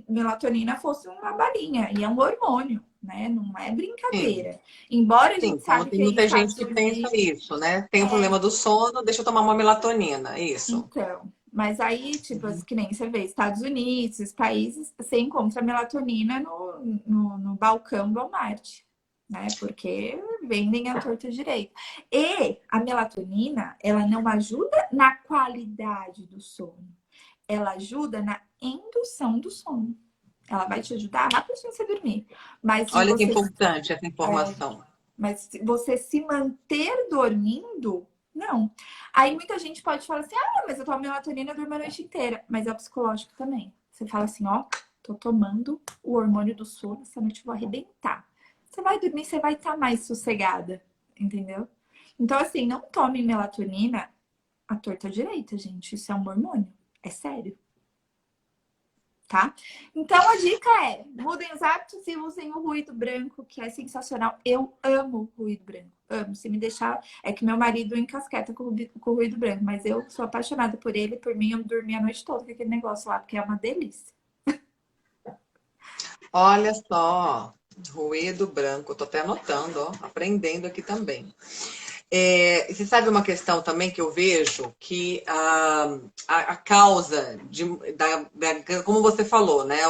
[SPEAKER 2] melatonina fosse uma balinha. E é um hormônio, né? Não é brincadeira.
[SPEAKER 1] Sim,
[SPEAKER 2] Embora a
[SPEAKER 1] sim,
[SPEAKER 2] gente
[SPEAKER 1] como
[SPEAKER 2] sabe
[SPEAKER 1] tem
[SPEAKER 2] que
[SPEAKER 1] muita gente
[SPEAKER 2] Estados
[SPEAKER 1] que pensa
[SPEAKER 2] Unidos...
[SPEAKER 1] isso, né? Tem o problema do sono, deixa eu tomar uma melatonina, isso.
[SPEAKER 2] Então, mas aí, tipo, que nem você vê, Estados Unidos, esses países, você encontra melatonina no balcão do Walmart, né? Porque vendem a torta direito. E a melatonina, ela não ajuda na qualidade do sono. Ela ajuda na indução do sono. Ela vai te ajudar rapidinho você dormir. Mas
[SPEAKER 1] Olha que importante essa informação.
[SPEAKER 2] se você se manter dormindo, não. Aí muita gente pode falar assim: ah, mas eu tomo melatonina e durmo a noite inteira. Mas é o psicológico também. Você fala assim: ó, tô tomando o hormônio do sono, essa noite eu vou arrebentar. Você vai dormir, você vai estar mais sossegada, entendeu? Então, assim, não tome melatonina à torta direita, gente. Isso é um hormônio. É sério. Tá? Então a dica é: mudem os hábitos e usem o ruído branco, que é sensacional. Eu amo ruído branco. Amo. Se me deixar, é que meu marido encasqueta com o ruído branco, mas eu sou apaixonada por ele. Por mim, eu dormi a noite toda com aquele negócio lá, porque é uma delícia.
[SPEAKER 1] Olha só, ruído branco, tô até anotando, ó, aprendendo aqui também. Você sabe uma questão também que eu vejo que a causa como você falou, né?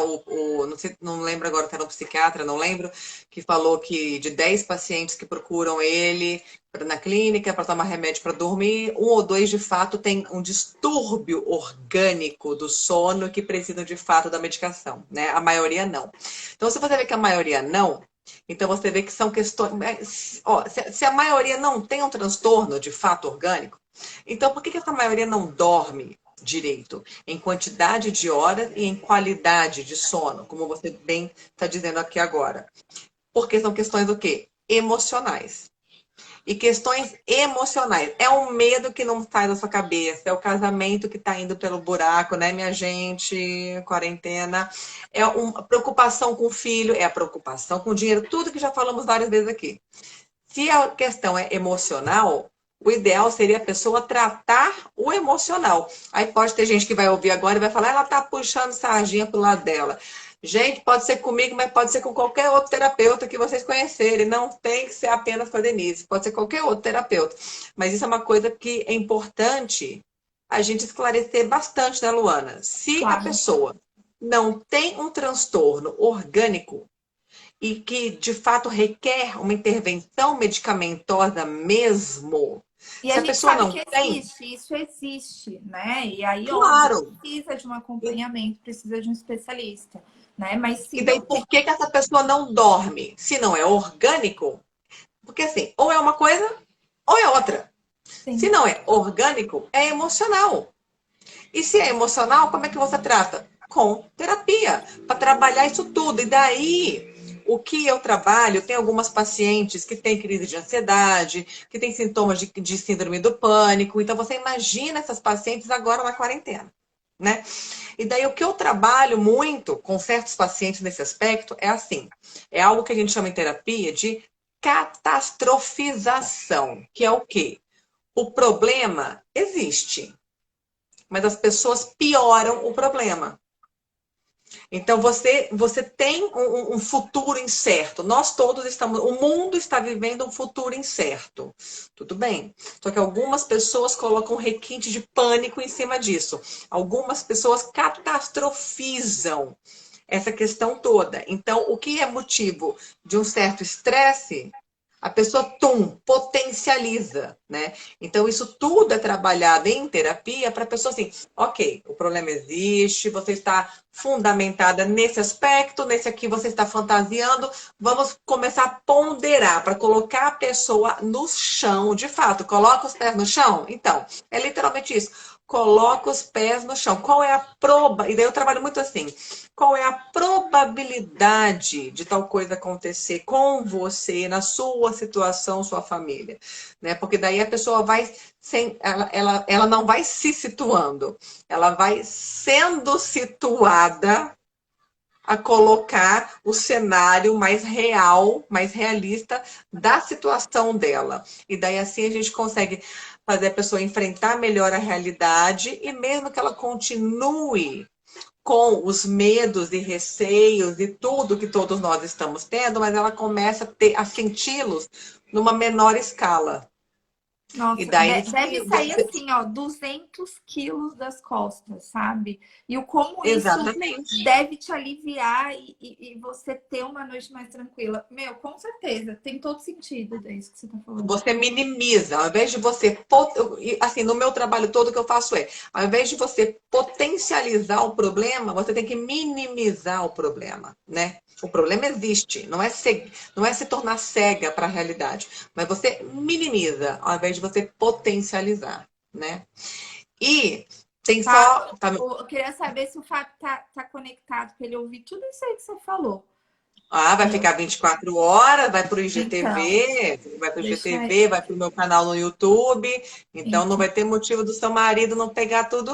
[SPEAKER 1] Não sei, não lembro agora, que era um psiquiatra, não lembro, que falou que de 10 pacientes que procuram ele na clínica para tomar remédio para dormir, um ou dois de fato tem um distúrbio orgânico do sono que precisam de fato da medicação, né? A maioria não. Então, se você vê que a maioria não, então você vê que são questões. Ó, se a maioria não tem um transtorno de fato orgânico, então por que essa maioria não dorme direito? Em quantidade de horas e em qualidade de sono, como você bem está dizendo aqui agora. Porque são questões do quê? Emocionais. E questões emocionais. É um medo que não sai da sua cabeça, é o casamento que está indo pelo buraco, né, minha gente? Quarentena. É uma preocupação com o filho, é a preocupação com o dinheiro, tudo que já falamos várias vezes aqui. Se a questão é emocional, o ideal seria a pessoa tratar o emocional. Aí pode ter gente que vai ouvir agora e vai falar, ela tá puxando sardinha pro lado dela. Gente, pode ser comigo, mas pode ser com qualquer outro terapeuta que vocês conhecerem. Não tem que ser apenas com a Denise, pode ser qualquer outro terapeuta. Mas isso é uma coisa que é importante a gente esclarecer bastante, né, Luana? Se a
[SPEAKER 2] Claro.
[SPEAKER 1] pessoa não tem um transtorno orgânico, e que de fato requer uma intervenção medicamentosa mesmo.
[SPEAKER 2] E
[SPEAKER 1] Se
[SPEAKER 2] a
[SPEAKER 1] a
[SPEAKER 2] gente
[SPEAKER 1] pessoa
[SPEAKER 2] sabe
[SPEAKER 1] não
[SPEAKER 2] que
[SPEAKER 1] tem,
[SPEAKER 2] existe, isso existe, né? E aí, óbvio,
[SPEAKER 1] claro.
[SPEAKER 2] precisa de um acompanhamento, precisa de um especialista, né? Mas se
[SPEAKER 1] E daí
[SPEAKER 2] não
[SPEAKER 1] por
[SPEAKER 2] tem,
[SPEAKER 1] que que essa pessoa não dorme? Se não é orgânico, porque assim, ou é uma coisa ou é outra. Se
[SPEAKER 2] sim.
[SPEAKER 1] não é orgânico, é emocional. E se é emocional, como é que você trata? Com terapia, para trabalhar isso tudo. E daí, o que eu trabalho, tem algumas pacientes que têm crise de ansiedade, que têm sintomas de síndrome do pânico. Então, você imagina essas pacientes agora na quarentena, né? E daí, o que eu trabalho muito com certos pacientes nesse aspecto é assim, é algo que a gente chama em terapia de catastrofização, que é o quê? O problema existe, mas as pessoas pioram o problema. Então você tem um futuro incerto. Nós todos estamos, o mundo está vivendo um futuro incerto. Tudo bem. Só que algumas pessoas colocam um requinte de pânico em cima disso. Algumas pessoas catastrofizam essa questão toda. Então, o que é motivo de um certo estresse, a pessoa, potencializa, né? Então, isso tudo é trabalhado em terapia para a pessoa assim, ok, o problema existe, você está fundamentada nesse aspecto, nesse aqui você está fantasiando, vamos começar a ponderar para colocar a pessoa no chão, de fato, coloca os pés no chão? Então, é literalmente isso. Coloca os pés no chão. Qual é a proba? E daí eu trabalho muito assim. Qual é a probabilidade de tal coisa acontecer com você, na sua situação, sua família? Né? Porque daí a pessoa vai ela não vai se situando, ela vai sendo situada a colocar o cenário mais real, mais realista da situação dela. E daí assim a gente consegue fazer a pessoa enfrentar melhor a realidade e mesmo que ela continue com os medos e receios e tudo que todos nós estamos tendo, mas ela começa a senti-los numa menor escala. E
[SPEAKER 2] Nossa,
[SPEAKER 1] daí
[SPEAKER 2] deve sair assim, ó, 200 quilos das costas, sabe? E o como isso
[SPEAKER 1] exatamente.
[SPEAKER 2] deve te aliviar e você ter uma noite mais tranquila. Meu, com certeza, tem todo sentido disso que você tá falando.
[SPEAKER 1] Você minimiza, ao invés de você, assim, no meu trabalho todo que eu faço ao invés de você potencializar o problema, você tem que minimizar o problema, né? O problema existe, não é se tornar cega para a realidade, mas você minimiza, ao invés de você potencializar, né? E tem
[SPEAKER 2] Tá,
[SPEAKER 1] só, tá,
[SPEAKER 2] eu queria saber se o Fábio tá conectado, para ele ouvir tudo isso aí que você falou.
[SPEAKER 1] Ah, vai ficar 24 horas, vai para o
[SPEAKER 2] Então,
[SPEAKER 1] IGTV, vai para o
[SPEAKER 2] deixa
[SPEAKER 1] IGTV, vai para o meu canal no YouTube. Então não
[SPEAKER 2] então.
[SPEAKER 1] vai ter motivo do seu marido não pegar tudo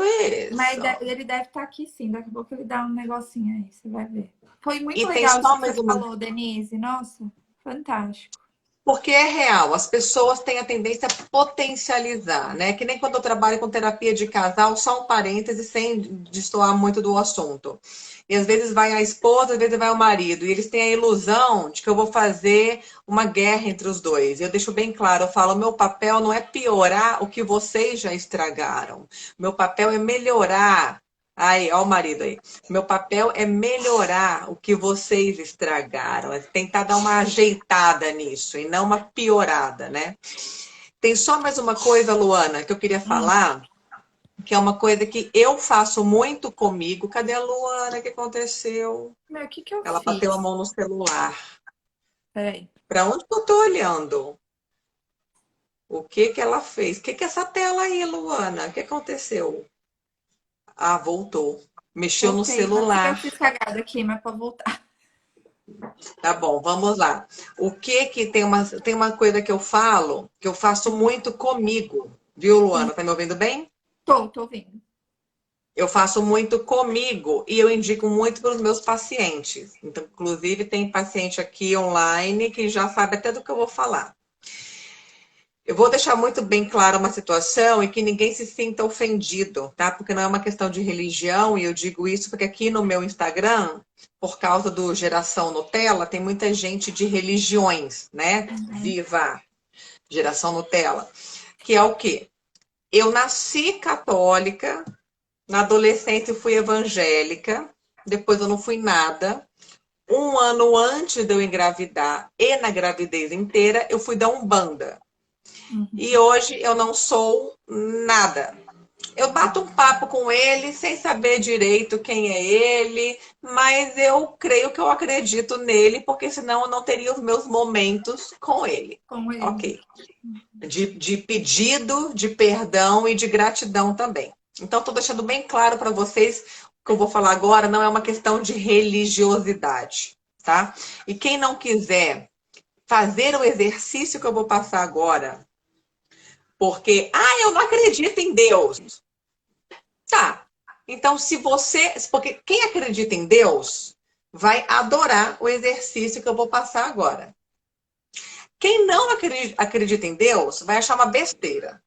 [SPEAKER 2] Mas
[SPEAKER 1] isso.
[SPEAKER 2] ele deve estar aqui sim. Daqui a pouco ele dá um negocinho aí, você vai ver. Foi muito
[SPEAKER 1] E tem
[SPEAKER 2] legal isso
[SPEAKER 1] só
[SPEAKER 2] que você
[SPEAKER 1] mais uma.
[SPEAKER 2] falou, Denise. Nossa, fantástico.
[SPEAKER 1] Porque é real, as pessoas têm a tendência a potencializar, né? Que nem quando eu trabalho com terapia de casal, só um parêntese, sem destoar muito do assunto. E às vezes vai a esposa, às vezes vai o marido, e eles têm a ilusão de que eu vou fazer uma guerra entre os dois. Eu deixo bem claro, eu falo, meu papel não é piorar o que vocês já estragaram. Meu papel é melhorar. Aí, ó o marido aí. Meu papel é melhorar o que vocês estragaram, é tentar dar uma ajeitada nisso e não uma piorada, né? Tem só mais uma coisa, Luana, que eu queria falar, que é uma coisa que eu faço muito comigo. Cadê a Luana? O que aconteceu?
[SPEAKER 2] Meu, o que que eu
[SPEAKER 1] Ela bateu a
[SPEAKER 2] fiz?
[SPEAKER 1] mão no celular.
[SPEAKER 2] Peraí.
[SPEAKER 1] Para onde que eu tô olhando? O que que ela fez? O que que é essa tela aí, Luana? O que aconteceu? Ah, voltou. Mexeu no
[SPEAKER 2] Voltei. Não sei o que eu
[SPEAKER 1] celular.
[SPEAKER 2] fiz cagada aqui, mas pode voltar.
[SPEAKER 1] Tá bom, vamos lá. O que que tem uma coisa que eu falo, que eu faço muito comigo, viu, Luana? Tá me ouvindo bem?
[SPEAKER 2] Tô ouvindo.
[SPEAKER 1] Eu faço muito comigo e eu indico muito para os meus pacientes. Então, inclusive, tem paciente aqui online que já sabe até do que eu vou falar. Eu vou deixar muito bem clara uma situação e que ninguém se sinta ofendido, tá? Porque não é uma questão de religião, e eu digo isso porque aqui no meu Instagram, por causa do Geração Nutella, tem muita gente de religiões, né? Viva Geração Nutella. Que é o quê? Eu nasci católica, na adolescência eu fui evangélica, depois eu não fui nada. Um ano antes de eu engravidar e na gravidez inteira, eu fui da Umbanda. E hoje eu não sou nada. Eu bato um papo com ele sem saber direito quem é ele, mas eu creio que eu acredito nele, porque senão eu não teria os meus momentos com ele.
[SPEAKER 2] Com ele.
[SPEAKER 1] Ok. De pedido, de perdão e de gratidão também. Então, estou deixando bem claro para vocês o que eu vou falar agora não é uma questão de religiosidade, tá? E quem não quiser fazer o exercício que eu vou passar agora, porque, eu não acredito em Deus. Tá. Então, se você. Porque quem acredita em Deus vai adorar o exercício que eu vou passar agora. Quem não acredita em Deus vai achar uma besteira.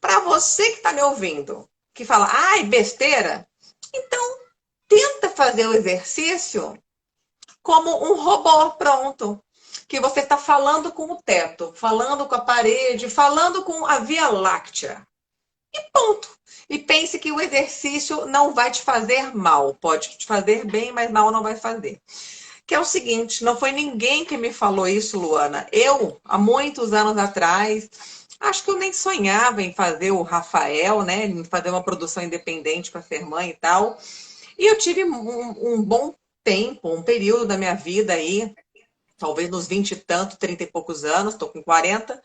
[SPEAKER 1] Para você que está me ouvindo, que fala, ai, besteira, então tenta fazer o exercício como um robô pronto. Que você está falando com o teto, falando com a parede, falando com a Via Láctea. E ponto. E pense que o exercício não vai te fazer mal. Pode te fazer bem, mas mal não vai fazer. Que é o seguinte, não foi ninguém que me falou isso, Luana. Eu, há muitos anos atrás, acho que eu nem sonhava em fazer o Rafael, né? Em fazer uma produção independente para ser mãe e tal. E eu tive um bom tempo, um período da minha vida aí, talvez nos 20 e tanto, 30 e poucos anos, estou com 40,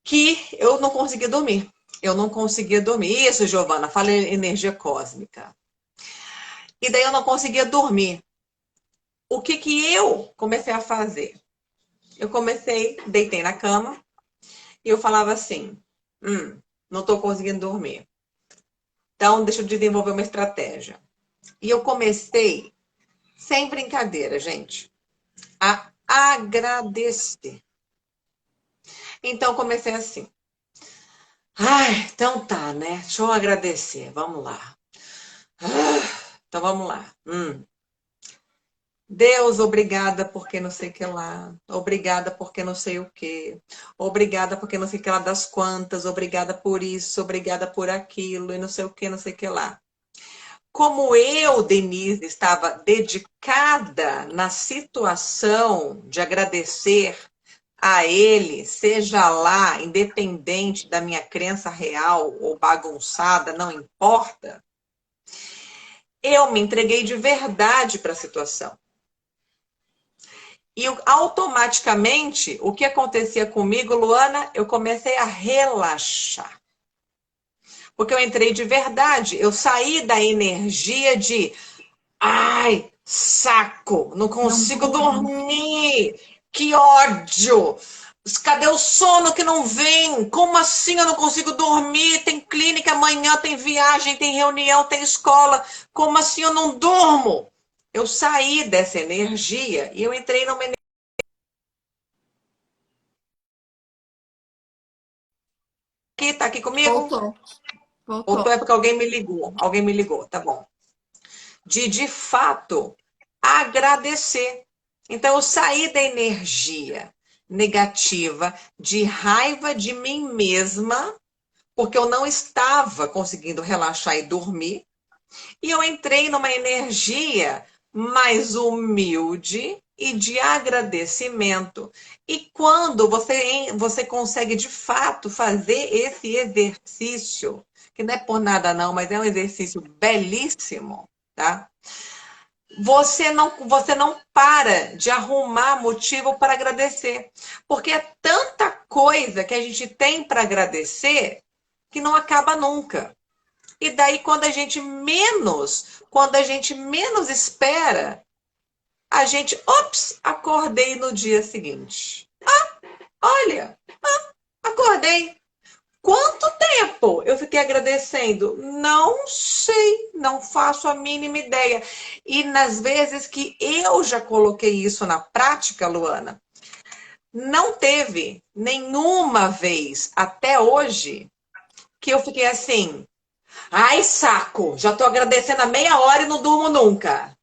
[SPEAKER 1] que eu não conseguia dormir. Eu não conseguia dormir. Isso, Giovana, fala em energia cósmica. E daí eu não conseguia dormir. O que que eu comecei a fazer? Eu comecei, deitei na cama e eu falava assim: não estou conseguindo dormir. Então, deixa eu desenvolver uma estratégia. E eu comecei, sem brincadeira, gente, a agradecer. Então, comecei assim. Ai, então tá, né? Deixa eu agradecer. Vamos lá. Então, vamos lá. Deus, obrigada porque não sei o que lá. Obrigada porque não sei o que. Obrigada porque não sei o que lá das quantas. Obrigada por isso. Obrigada por aquilo. E não sei o que, não sei o que lá. Como eu, Denise, estava dedicada na situação de agradecer a Ele, seja lá, independente da minha crença real ou bagunçada, não importa, eu me entreguei de verdade para a situação. E automaticamente, o que acontecia comigo, Luana, eu comecei a relaxar. Porque eu entrei de verdade, eu saí da energia de, ai, Saco, não
[SPEAKER 2] Não
[SPEAKER 1] consigo
[SPEAKER 2] durmo.
[SPEAKER 1] dormir. Que ódio. Cadê o sono que não vem? Como assim eu não consigo dormir? Tem clínica amanhã, tem viagem, tem reunião, tem escola. Como assim eu não durmo? Eu saí dessa energia e eu entrei numa energia. Tá aqui comigo?
[SPEAKER 2] Voltou,
[SPEAKER 1] Ou
[SPEAKER 2] voltou.
[SPEAKER 1] é porque alguém me ligou? Alguém me ligou, tá bom. De fato agradecer. Então eu saí da energia negativa, de raiva de mim mesma, porque eu não estava conseguindo relaxar e dormir, e eu entrei numa energia mais humilde e de agradecimento. E quando você consegue de fato fazer esse exercício, que não é por nada não, mas é um exercício belíssimo, tá? Você não para de arrumar motivo para agradecer. Porque é tanta coisa que a gente tem para agradecer que não acaba nunca. E daí, quando a gente menos espera, a gente, ops, acordei no dia seguinte. Olha, acordei. Quanto tempo eu fiquei agradecendo? Não sei, não faço a mínima ideia. E nas vezes que eu já coloquei isso na prática, Luana, não teve nenhuma vez até hoje que eu fiquei assim, ai saco, já tô agradecendo há meia hora e não durmo nunca.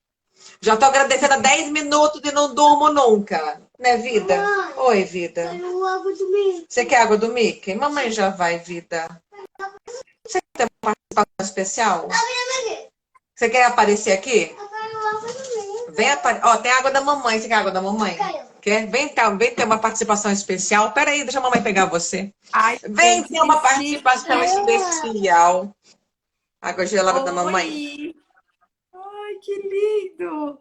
[SPEAKER 1] Já tô agradecendo há 10 minutos e não durmo nunca. Né, vida? Mãe, oi, vida. Quero água do Mickey. Você quer água do Mickey? Mamãe já vai, vida. Você tem uma participação especial? Você quer aparecer aqui? Vem aparecer. Ó, tem água da mamãe. Você quer água da mamãe? Quer? Vem cá, vem ter uma participação especial. Peraí, deixa a mamãe pegar você.
[SPEAKER 2] Ai,
[SPEAKER 1] Vem
[SPEAKER 2] gente,
[SPEAKER 1] ter
[SPEAKER 2] que
[SPEAKER 1] uma
[SPEAKER 2] chique.
[SPEAKER 1] participação especial. Água gelada da mamãe.
[SPEAKER 2] Oi! Ai, que lindo!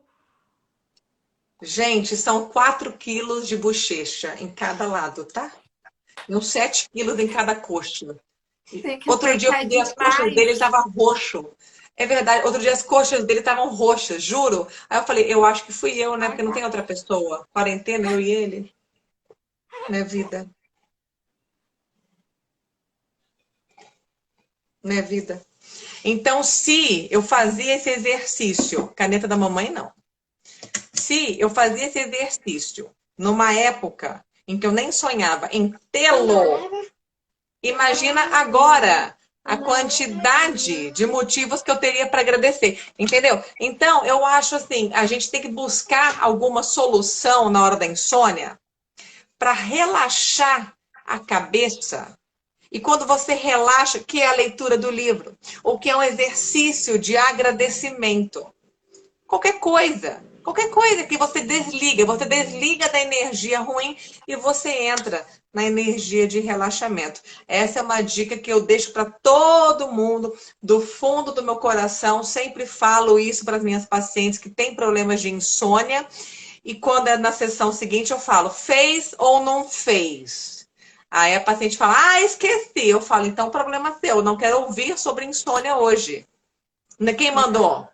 [SPEAKER 1] Gente, são 4 quilos de bochecha em cada lado, tá? E uns 7 quilos em cada coxa.
[SPEAKER 2] Tem que
[SPEAKER 1] Outro dia eu
[SPEAKER 2] apertar
[SPEAKER 1] peguei as coxas dele, ele
[SPEAKER 2] demais.
[SPEAKER 1] tava roxo. É verdade, outro dia as coxas dele estavam roxas, juro. Aí eu falei, eu acho que fui eu, né? Porque não tem outra pessoa. Quarentena, eu e ele. Né, vida? Né, vida? Então, se eu fazia esse exercício, caneta da mamãe não. Se eu fazia esse exercício numa época em que eu nem sonhava em tê-lo, imagina agora a quantidade de motivos que eu teria para agradecer, entendeu? Então, eu acho assim, a gente tem que buscar alguma solução na hora da insônia para relaxar a cabeça. E quando você relaxa, que é a leitura do livro, ou que é um exercício de agradecimento. Qualquer coisa que você desliga da energia ruim e você entra na energia de relaxamento. Essa é uma dica que eu deixo para todo mundo, do fundo do meu coração. Sempre falo isso para as minhas pacientes que têm problemas de insônia. E quando é na sessão seguinte, eu falo, fez ou não fez? Aí a paciente fala, ah, esqueci. Eu falo, então o problema é seu, eu não quero ouvir sobre insônia hoje. Quem mandou?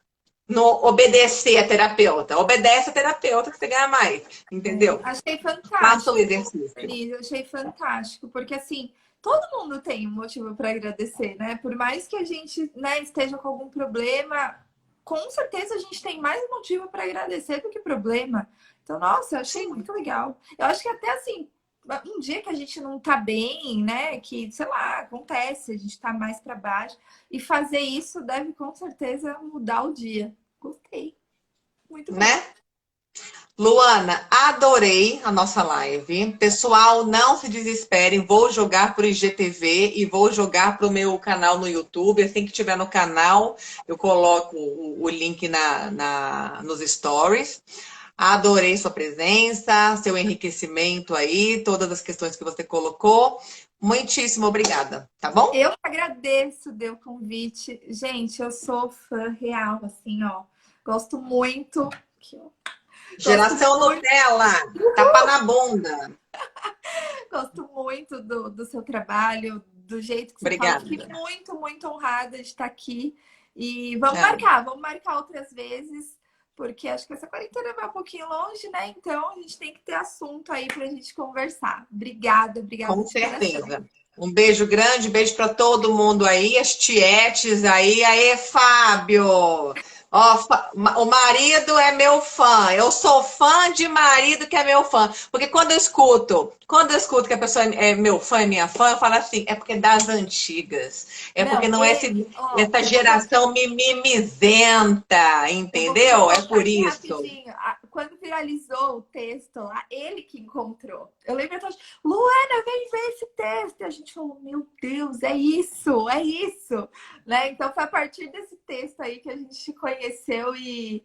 [SPEAKER 1] No obedecer a terapeuta. Obedece a terapeuta que você ganha mais, entendeu?
[SPEAKER 2] Achei
[SPEAKER 1] Faça o
[SPEAKER 2] fantástico,
[SPEAKER 1] exercício.
[SPEAKER 2] Denise, achei fantástico, porque assim, todo mundo tem um motivo para agradecer, né? Por mais que a gente, né, esteja com algum problema, com certeza a gente tem mais motivo para agradecer do que problema. Então, nossa, eu achei
[SPEAKER 1] Sim,
[SPEAKER 2] muito legal. Eu acho que até assim, um dia que a gente não tá bem, né, que, sei lá, acontece, a gente tá mais para baixo, e fazer isso deve com certeza mudar o dia. Gostei. Muito bom.
[SPEAKER 1] né? Luana, adorei a nossa live. Pessoal, não se desesperem. Vou jogar para o IGTV e vou jogar para o meu canal no YouTube. Assim que tiver no canal, eu coloco o link nos stories. Adorei sua presença, seu enriquecimento aí, todas as questões que você colocou. Muitíssimo obrigada, tá bom?
[SPEAKER 2] Eu que agradeço o convite. Gente, eu sou fã real, assim, ó. Gosto muito. Aqui, ó. Gosto
[SPEAKER 1] Geração
[SPEAKER 2] muito,
[SPEAKER 1] Nutella, tapa na bunda.
[SPEAKER 2] gosto muito do seu trabalho, do jeito que você fala. Fiquei
[SPEAKER 1] Obrigada.
[SPEAKER 2] muito, muito honrada de estar aqui. E
[SPEAKER 1] É.
[SPEAKER 2] vamos marcar outras vezes porque acho que essa quarentena vai um pouquinho longe, né? Então a gente tem que ter assunto aí pra gente conversar. Obrigada, obrigada
[SPEAKER 1] Com
[SPEAKER 2] de coração.
[SPEAKER 1] certeza. Um beijo grande, beijo para todo mundo aí, as tietes aí. Aê, Fábio! Ó, o marido é meu fã. Eu sou fã de marido que é meu fã. Porque quando eu escuto que a pessoa é meu fã, minha fã, eu falo assim, é porque é das antigas. É porque
[SPEAKER 2] Não,
[SPEAKER 1] não é
[SPEAKER 2] ele, ó,
[SPEAKER 1] essa geração mimimizenta,
[SPEAKER 2] eu vou
[SPEAKER 1] entendeu? É
[SPEAKER 2] contar
[SPEAKER 1] por
[SPEAKER 2] aqui
[SPEAKER 1] isso.
[SPEAKER 2] rapidinho. Quando viralizou o texto lá, ele que encontrou. Eu lembro até hoje, Luana, vem ver esse texto. E a gente falou, meu Deus, é isso, é isso. Né? Então foi a partir desse texto aí que a gente se conheceu. E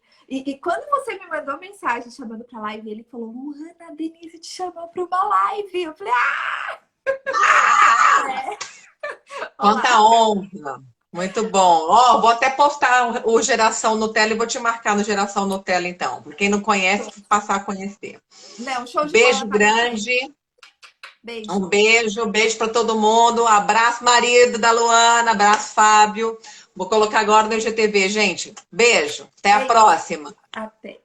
[SPEAKER 2] quando você me mandou mensagem chamando pra live, ele falou, Luana, a Denise te chamou pra uma live. Eu falei,
[SPEAKER 1] Quanta
[SPEAKER 2] olá.
[SPEAKER 1] honra! Muito bom. Ó, vou até postar o Geração Nutella e vou te marcar no Geração Nutella, então. Para quem não conhece, passar a conhecer.
[SPEAKER 2] Não, show de bola,
[SPEAKER 1] Beijo
[SPEAKER 2] parabéns.
[SPEAKER 1] grande, um
[SPEAKER 2] Beijo.
[SPEAKER 1] beijo para todo mundo. Abraço, marido da Luana, abraço, Fábio. Vou colocar agora no IGTV, gente. Beijo, até a
[SPEAKER 2] Beijo.
[SPEAKER 1] próxima.
[SPEAKER 2] Até.